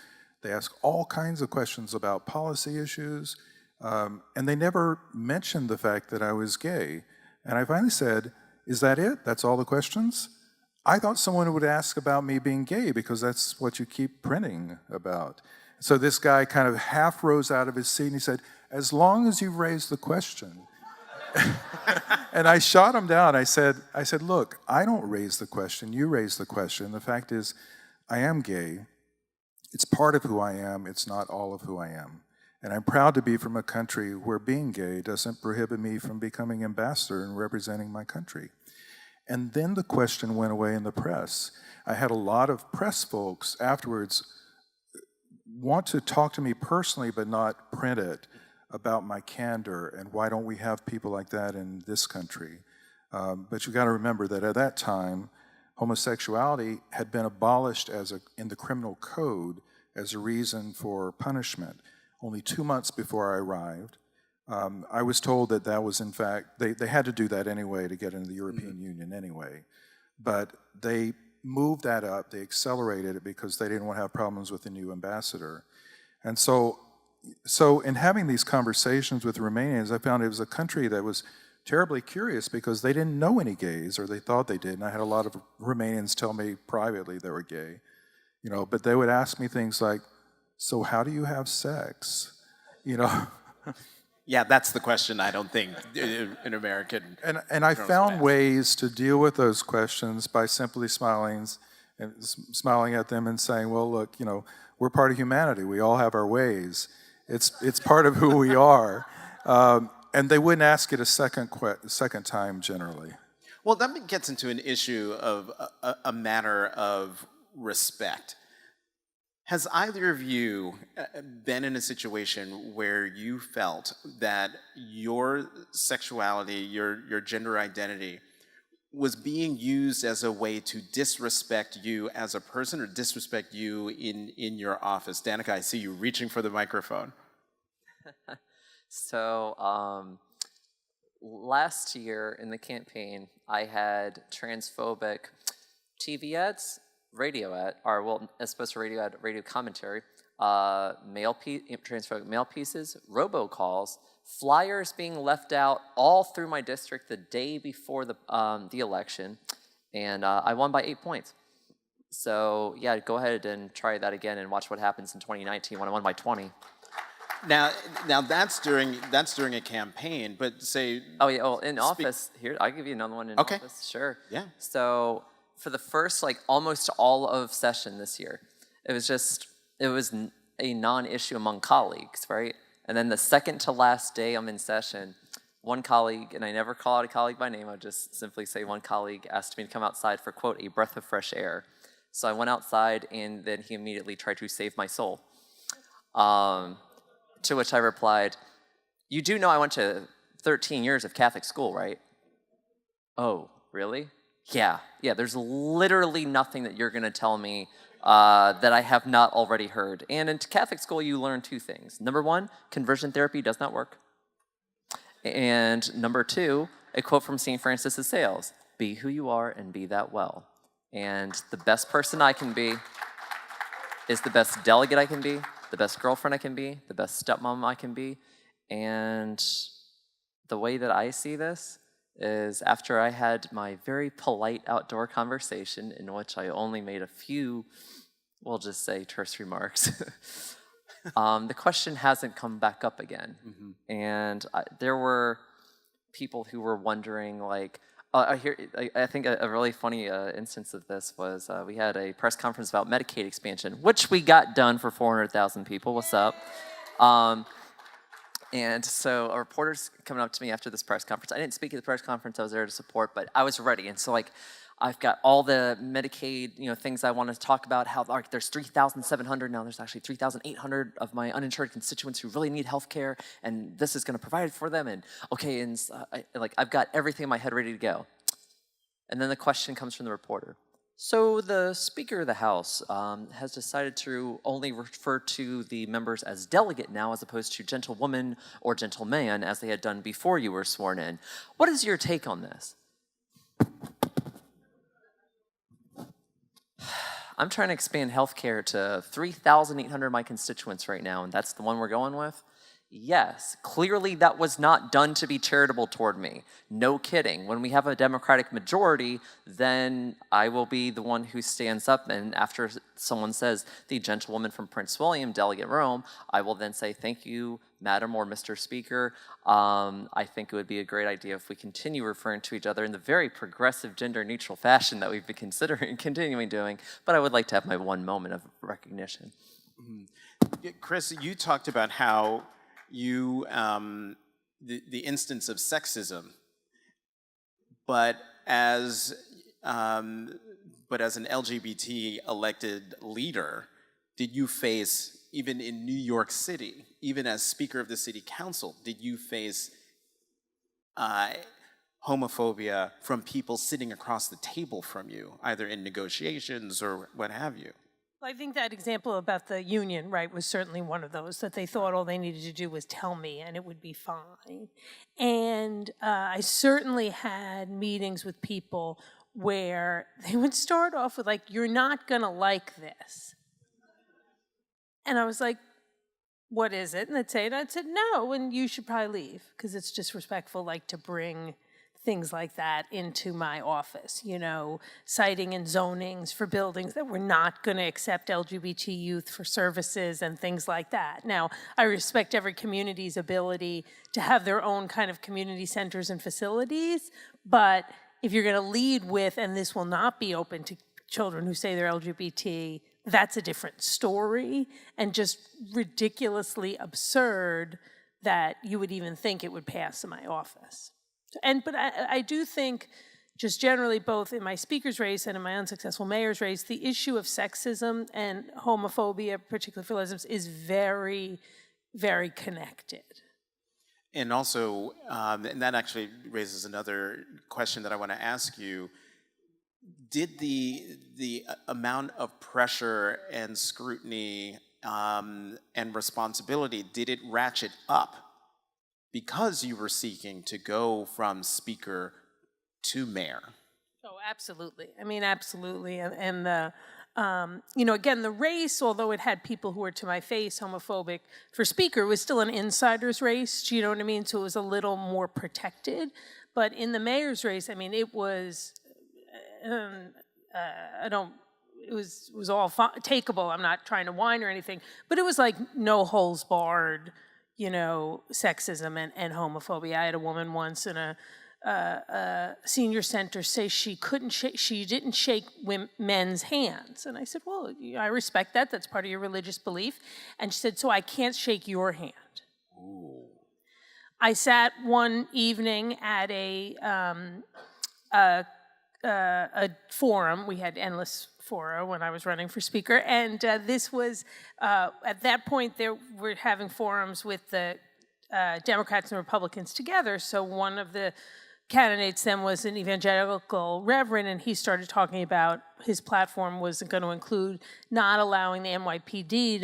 They asked all kinds of questions about policy issues, and they never mentioned the fact that I was gay. And I finally said, is that it? That's all the questions? I thought someone would ask about me being gay because that's what you keep printing about. So this guy kind of half rose out of his seat and he said, as long as you raise the question. And I shot him down. I said, look, I don't raise the question, you raise the question. The fact is, I am gay. It's part of who I am, it's not all of who I am. And I'm proud to be from a country where being gay doesn't prohibit me from becoming ambassador and representing my country. And then the question went away in the press. I had a lot of press folks afterwards want to talk to me personally but not print it about my candor and why don't we have people like that in this country. But you gotta remember that at that time, homosexuality had been abolished in the criminal code as a reason for punishment. Only 2 months before I arrived, I was told that that was in fact, they had to do that anyway to get into the European Union anyway. But they moved that up, they accelerated it because they didn't want to have problems with the new ambassador. And so in having these conversations with Romanians, I found it was a country that was terribly curious because they didn't know any gays, or they thought they did. And I had a lot of Romanians tell me privately they were gay, you know, but they would ask me things like, so how do you have sex? You know? Yeah, that's the question I don't think an American... And I found ways to deal with those questions by simply smiling at them and saying, well, look, you know, we're part of humanity. We all have our ways. It's part of who we are. And they wouldn't ask it a second time generally. Well, that gets into an issue of a matter of respect. Has either of you been in a situation where you felt that your sexuality, your gender identity, was being used as a way to disrespect you as a person or disrespect you in your office? Danica, I see you reaching for the microphone. So last year in the campaign, I had transphobic TV ads, radio ad, or well, as opposed to radio ad, radio commentary, transphobic mail pieces, robocalls, flyers being left out all through my district the day before the election, and I won by 8 points. So yeah, go ahead and try that again and watch what happens in 2019 when I won by 20. Now that's during a campaign, but say... Oh yeah, well, in office, here, I'll give you another one in office, sure. Yeah. So for the first, like, almost all of session this year, it was a non-issue among colleagues, right? And then the second to last day I'm in session, one colleague, and I never call out a colleague by name, I just simply say one colleague asked me to come outside for, quote, a breath of fresh air. So I went outside, and then he immediately tried to save my soul. To which I replied, you do know I went to 13 years of Catholic school, right? Oh, really? Yeah, there's literally nothing that you're gonna tell me that I have not already heard. And in Catholic school, you learn two things. Number one, conversion therapy does not work. And number two, a quote from St. Francis of Sales, be who you are and be that well. And the best person I can be is the best delegate I can be, the best girlfriend I can be, the best stepmom I can be. And the way that I see this is after I had my very polite outdoor conversation in which I only made a few, we'll just say, terse remarks, the question hasn't come back up again. Mm-hmm. And there were people who were wondering, like, I think a really funny instance of this was we had a press conference about Medicaid expansion, which we got done for 400,000 people. What's up? And so a reporter's coming up to me after this press conference. I didn't speak at the press conference. I was there to support, but I was ready. And so like, I've got all the Medicaid, things I want to talk about. How like there's 3,700 now. There's actually 3,800 of my uninsured constituents who really need health care, and this is going to provide it for them. And okay, and I've got everything in my head ready to go. And then the question comes from the reporter. So the Speaker of the House has decided to only refer to the members as delegate now, as opposed to gentlewoman or gentleman, as they had done before you were sworn in. What is your take on this? I'm trying to expand healthcare to 3,800 of my constituents right now, and that's the one we're going with? Yes, clearly that was not done to be charitable toward me. No kidding. When we have a Democratic majority, then I will be the one who stands up, and after someone says, the gentlewoman from Prince William, Delegate Roem, I will then say, thank you, Madam or Mr. Speaker. I think it would be a great idea if we continue referring to each other in the very progressive, gender-neutral fashion that we've been continuing doing, but I would like to have my one moment of recognition. Mm-hmm. Chris, you talked about how you, the instance of sexism, but as an LGBT elected leader, did you face, even in New York City, even as Speaker of the City Council, did you face homophobia from people sitting across the table from you, either in negotiations or what have you? Well, I think that example about the union, right, was certainly one of those, that they thought all they needed to do was tell me and it would be fine. And I certainly had meetings with people where they would start off with like, you're not gonna like this. And I was like, what is it? And they'd say it, and I'd say, no, and you should probably leave, because it's disrespectful, like, to bring things like that into my office, citing and zonings for buildings that we're not going to accept LGBT youth for services and things like that. Now, I respect every community's ability to have their own kind of community centers and facilities, but if you're going to lead with, and this will not be open to children who say they're LGBT, that's a different story, and just ridiculously absurd that you would even think it would pass in my office. But I do think, just generally, both in my speaker's race and in my unsuccessful mayor's race, the issue of sexism and homophobia, particularly for lesbians, is very, very connected. And also, and that actually raises another question that I want to ask you. Did the amount of pressure and scrutiny and responsibility, did it ratchet up because you were seeking to go from speaker to mayor? Oh, absolutely. I mean, absolutely. And the, again, the race, although it had people who were to my face homophobic for speaker, was still an insider's race. Do you know what I mean? So it was a little more protected. But in the mayor's race, I mean, it was, it was all takeable. I'm not trying to whine or anything, but it was like no holes barred, sexism and homophobia. I had a woman once in a senior center say she didn't shake men's hands. And I said, well, I respect that. That's part of your religious belief. And she said, so I can't shake your hand. Ooh. I sat one evening at a forum. We had endless fora when I was running for speaker, and this was, at that point, we're having forums with the Democrats and Republicans together, so one of the candidates then was an evangelical reverend, and he started talking about his platform was going to include not allowing the NYPD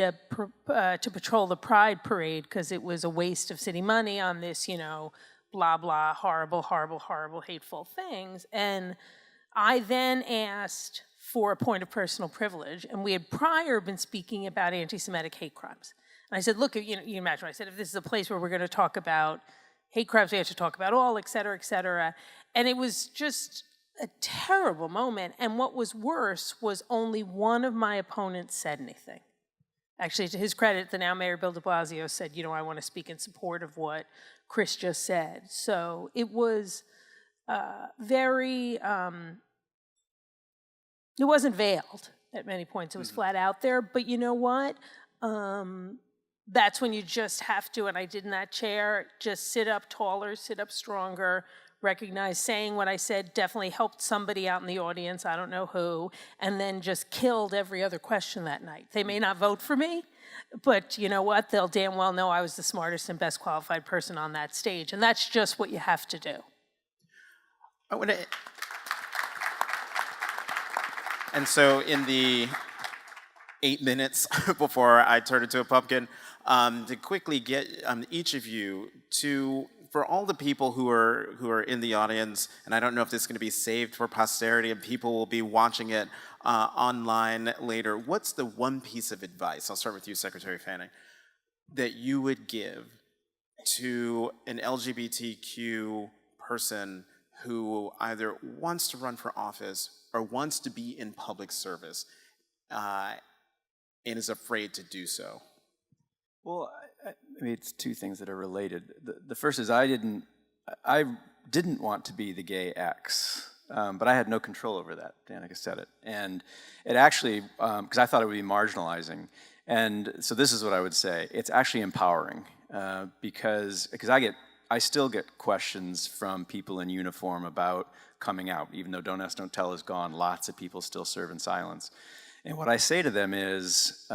to patrol the Pride Parade because it was a waste of city money on this, blah, blah, horrible, horrible, horrible, hateful things. And I then asked for a point of personal privilege, and we had prior been speaking about anti-Semitic hate crimes. And I said, look, you imagine, I said, if this is a place where we're going to talk about hate crimes, we have to talk about all, et cetera, et cetera. And it was just a terrible moment. And what was worse was only one of my opponents said anything. Actually, to his credit, the now Mayor Bill de Blasio said, I want to speak in support of what Chris just said. So it was very, it wasn't veiled at many points. It was flat out there. But you know what? That's when you just have to, and I did in that chair, just sit up taller, sit up stronger, recognize saying what I said definitely helped somebody out in the audience, I don't know who, and then just killed every other question that night. They may not vote for me, but you know what? They'll damn well know I was the smartest and best qualified person on that stage, and that's just what you have to do. And so in the 8 minutes before I turn into a pumpkin, to quickly get each of you to, for all the people who are in the audience, and I don't know if this is going to be saved for posterity and people will be watching it online later, what's the one piece of advice, I'll start with you, Secretary Fanning, that you would give to an LGBTQ person who either wants to run for office or wants to be in public service and is afraid to do so? Well, I mean, it's two things that are related. The first is I didn't want to be the gay X, but I had no control over that. Danica said it. And it actually, because I thought it would be marginalizing. And so this is what I would say. It's actually empowering because I still get questions from people in uniform about coming out, even though Don't Ask, Don't Tell is gone, lots of people still serve in silence. And what I say to them is,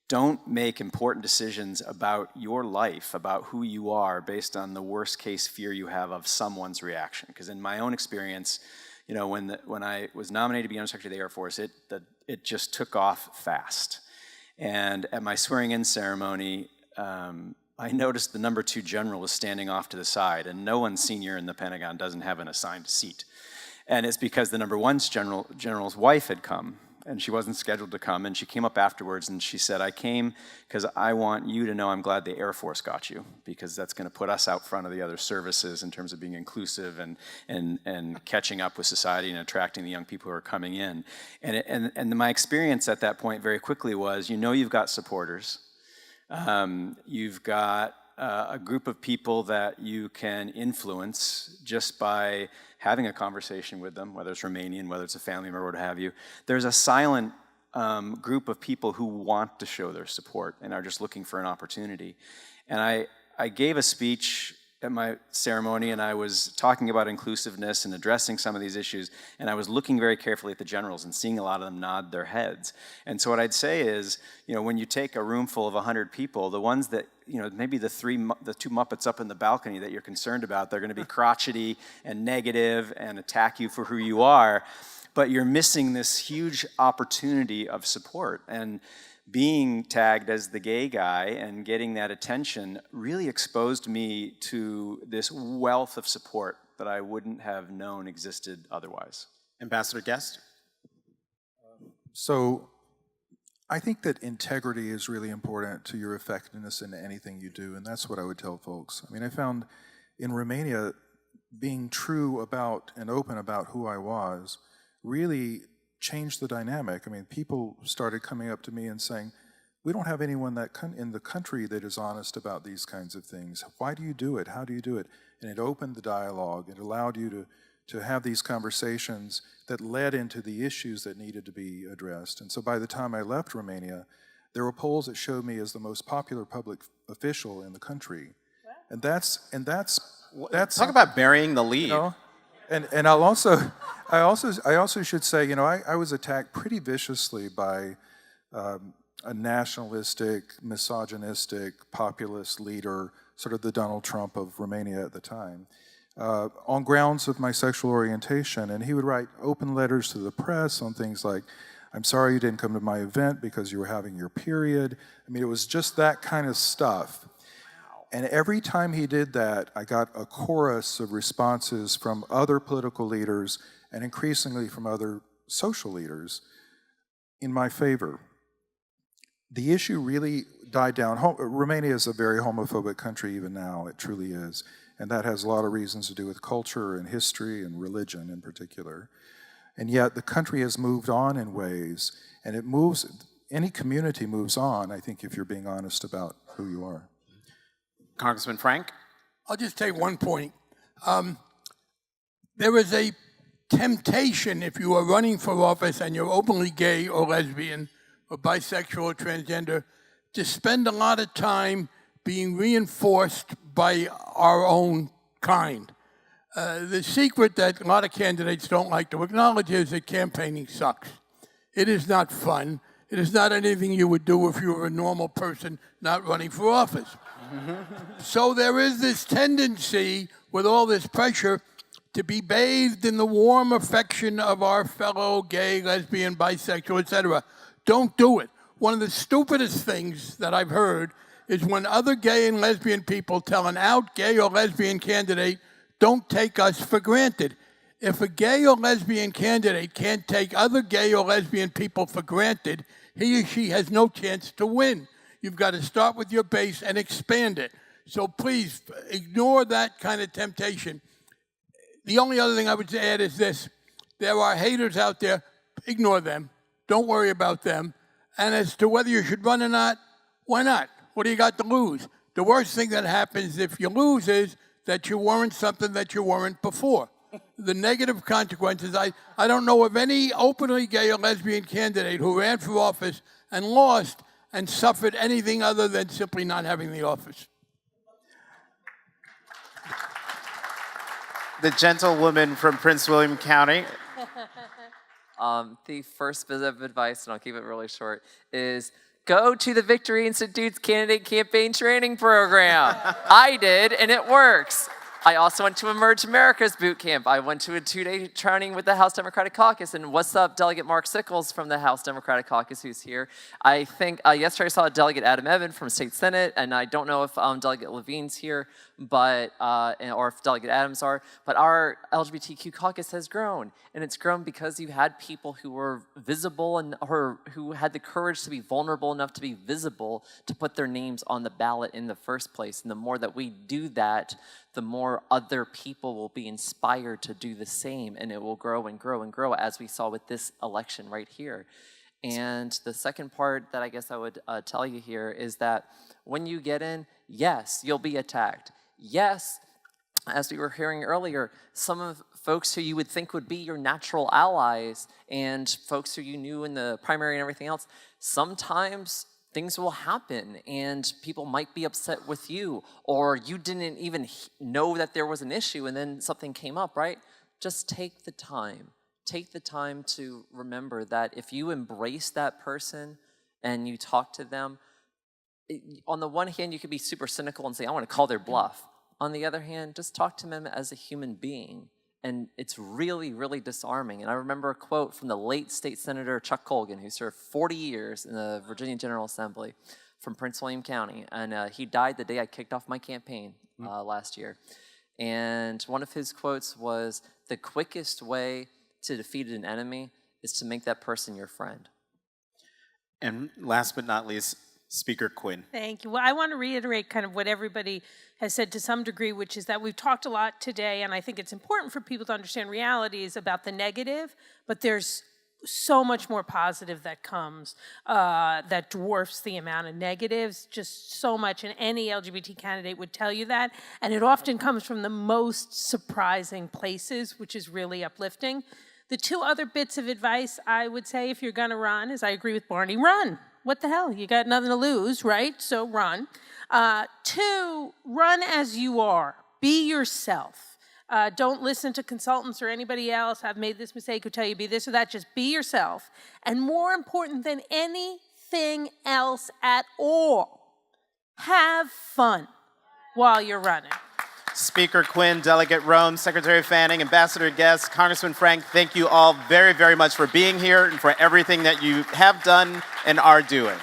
don't make important decisions about your life, about who you are, based on the worst case fear you have of someone's reaction. Because in my own experience, you know, when I was nominated to be Undersecretary of the Air Force, it just took off fast. And at my swearing-in ceremony, I noticed the number 2 general was standing off to the side, and no one senior in the Pentagon doesn't have an assigned seat. And it's because the number 1 general's wife had come, and she wasn't scheduled to come, and she came up afterwards and she said, I came because I want you to know I'm glad the Air Force got you, because that's going to put us out front of the other services in terms of being inclusive and catching up with society and attracting the young people who are coming in. And my experience at that point very quickly was, you know, you've got supporters. You've got a group of people that you can influence just by having a conversation with them, whether it's Romanian, whether it's a family member, what have you. There's a silent group of people who want to show their support and are just looking for an opportunity. And I gave a speech at my ceremony, and I was talking about inclusiveness and addressing some of these issues, and I was looking very carefully at the generals and seeing a lot of them nod their heads. And so what I'd say is, you know, when you take a room full of 100 people, the ones that, you know, maybe the 2 Muppets up in the balcony that you're concerned about, they're going to be crotchety and negative and attack you for who you are, but you're missing this huge opportunity of support. And being tagged as the gay guy and getting that attention really exposed me to this wealth of support that I wouldn't have known existed otherwise. Ambassador Guest? So I think that integrity is really important to your effectiveness in anything you do, and that's what I would tell folks. I mean, I found in Romania, being true about and open about who I was really changed the dynamic. I mean, people started coming up to me and saying, we don't have anyone that in the country that is honest about these kinds of things. Why do you do it? How do you do it? And it opened the dialogue. It allowed you to have these conversations that led into the issues that needed to be addressed. And so by the time I left Romania, there were polls that showed me as the most popular public official in the country. And that's talk about burying the lead. You know, and I also should say, you know, I was attacked pretty viciously by a nationalistic, misogynistic, populist leader, sort of the Donald Trump of Romania at the time, on grounds of my sexual orientation. And he would write open letters to the press on things like, I'm sorry you didn't come to my event because you were having your period. I mean, it was just that kind of stuff. And every time he did that, I got a chorus of responses from other political leaders and increasingly from other social leaders in my favor. The issue really died down. Romania is a very homophobic country even now, it truly is. And that has a lot of reasons to do with culture and history and religion in particular. And yet the country has moved on in ways, and it moves, any community moves on, I think, if you're being honest about who you are. Congressman Frank? I'll just take one point. there is a temptation if you are running for office and you're openly gay or lesbian or bisexual or transgender to spend a lot of time being reinforced by our own kind. The secret that a lot of candidates don't like to acknowledge is that campaigning sucks. It is not fun. It is not anything you would do if you were a normal person not running for office. So there is this tendency with all this pressure to be bathed in the warm affection of our fellow gay, lesbian, bisexual, etc. Don't do it. One of the stupidest things that I've heard is when other gay and lesbian people tell an out gay or lesbian candidate, don't take us for granted. If a gay or lesbian candidate can't take other gay or lesbian people for granted, he or she has no chance to win. You've got to start with your base and expand it. So please ignore that kind of temptation. The only other thing I would add is this. There are haters out there. Ignore them. Don't worry about them. And as to whether you should run or not, why not? What do you got to lose? The worst thing that happens if you lose is that you weren't something that you weren't before. The negative consequences, I don't know of any openly gay or lesbian candidate who ran for office and lost and suffered anything other than simply not having the office. The gentlewoman from Prince William County. The first bit of advice, and I'll keep it really short, is go to the Victory Institute's candidate campaign training program. I did, and it works. I also went to Emerge America's boot camp. I went to a 2-day training with the House Democratic Caucus. And what's up, Delegate Mark Sickles from the House Democratic Caucus, who's here. I think yesterday I saw Delegate Adam Evan from State Senate, and I don't know if Delegate Levine's here, but or if Delegate Adams are. But our LGBTQ caucus has grown, and it's grown because you had people who were visible and who had the courage to be vulnerable enough to be visible to put their names on the ballot in the first place. And the more that we do that, the more other people will be inspired to do the same, and it will grow and grow and grow, as we saw with this election right here. And the second part that I guess I would tell you here is that when you get in, yes, you'll be attacked. Yes, as we were hearing earlier, some of folks who you would think would be your natural allies and folks who you knew in the primary and everything else, sometimes things will happen and people might be upset with you, or you didn't even know that there was an issue and then something came up, right? Just take the time. Take the time to remember that if you embrace that person and you talk to them, on the one hand, you could be super cynical and say, I want to call their bluff. On the other hand, just talk to them as a human being. And it's really, really disarming. And I remember a quote from the late State Senator Chuck Colgan, who served 40 years in the Virginia General Assembly from Prince William County. And he died the day I kicked off my campaign last year. And one of his quotes was, the quickest way to defeat an enemy is to make that person your friend. And last but not least, Speaker Quinn. Thank you. Well, I want to reiterate kind of what everybody has said to some degree, which is that we've talked a lot today, and I think it's important for people to understand realities about the negative, but there's so much more positive that comes that dwarfs the amount of negatives, just so much, and any LGBT candidate would tell you that, and it often comes from the most surprising places, which is really uplifting. The two other bits of advice I would say if you're gonna run is, I agree with Barney, run. What the hell? You got nothing to lose, right? So run. 2, run as you are. Be yourself. Don't listen to consultants or anybody else. I've made this mistake who tell you be this or that. Just be yourself. And more important than anything else at all, have fun while you're running. Speaker Quinn, Delegate Roem, Secretary Fanning, Ambassador Guest, Congressman Frank, thank you all very, very much for being here and for everything that you have done and are doing.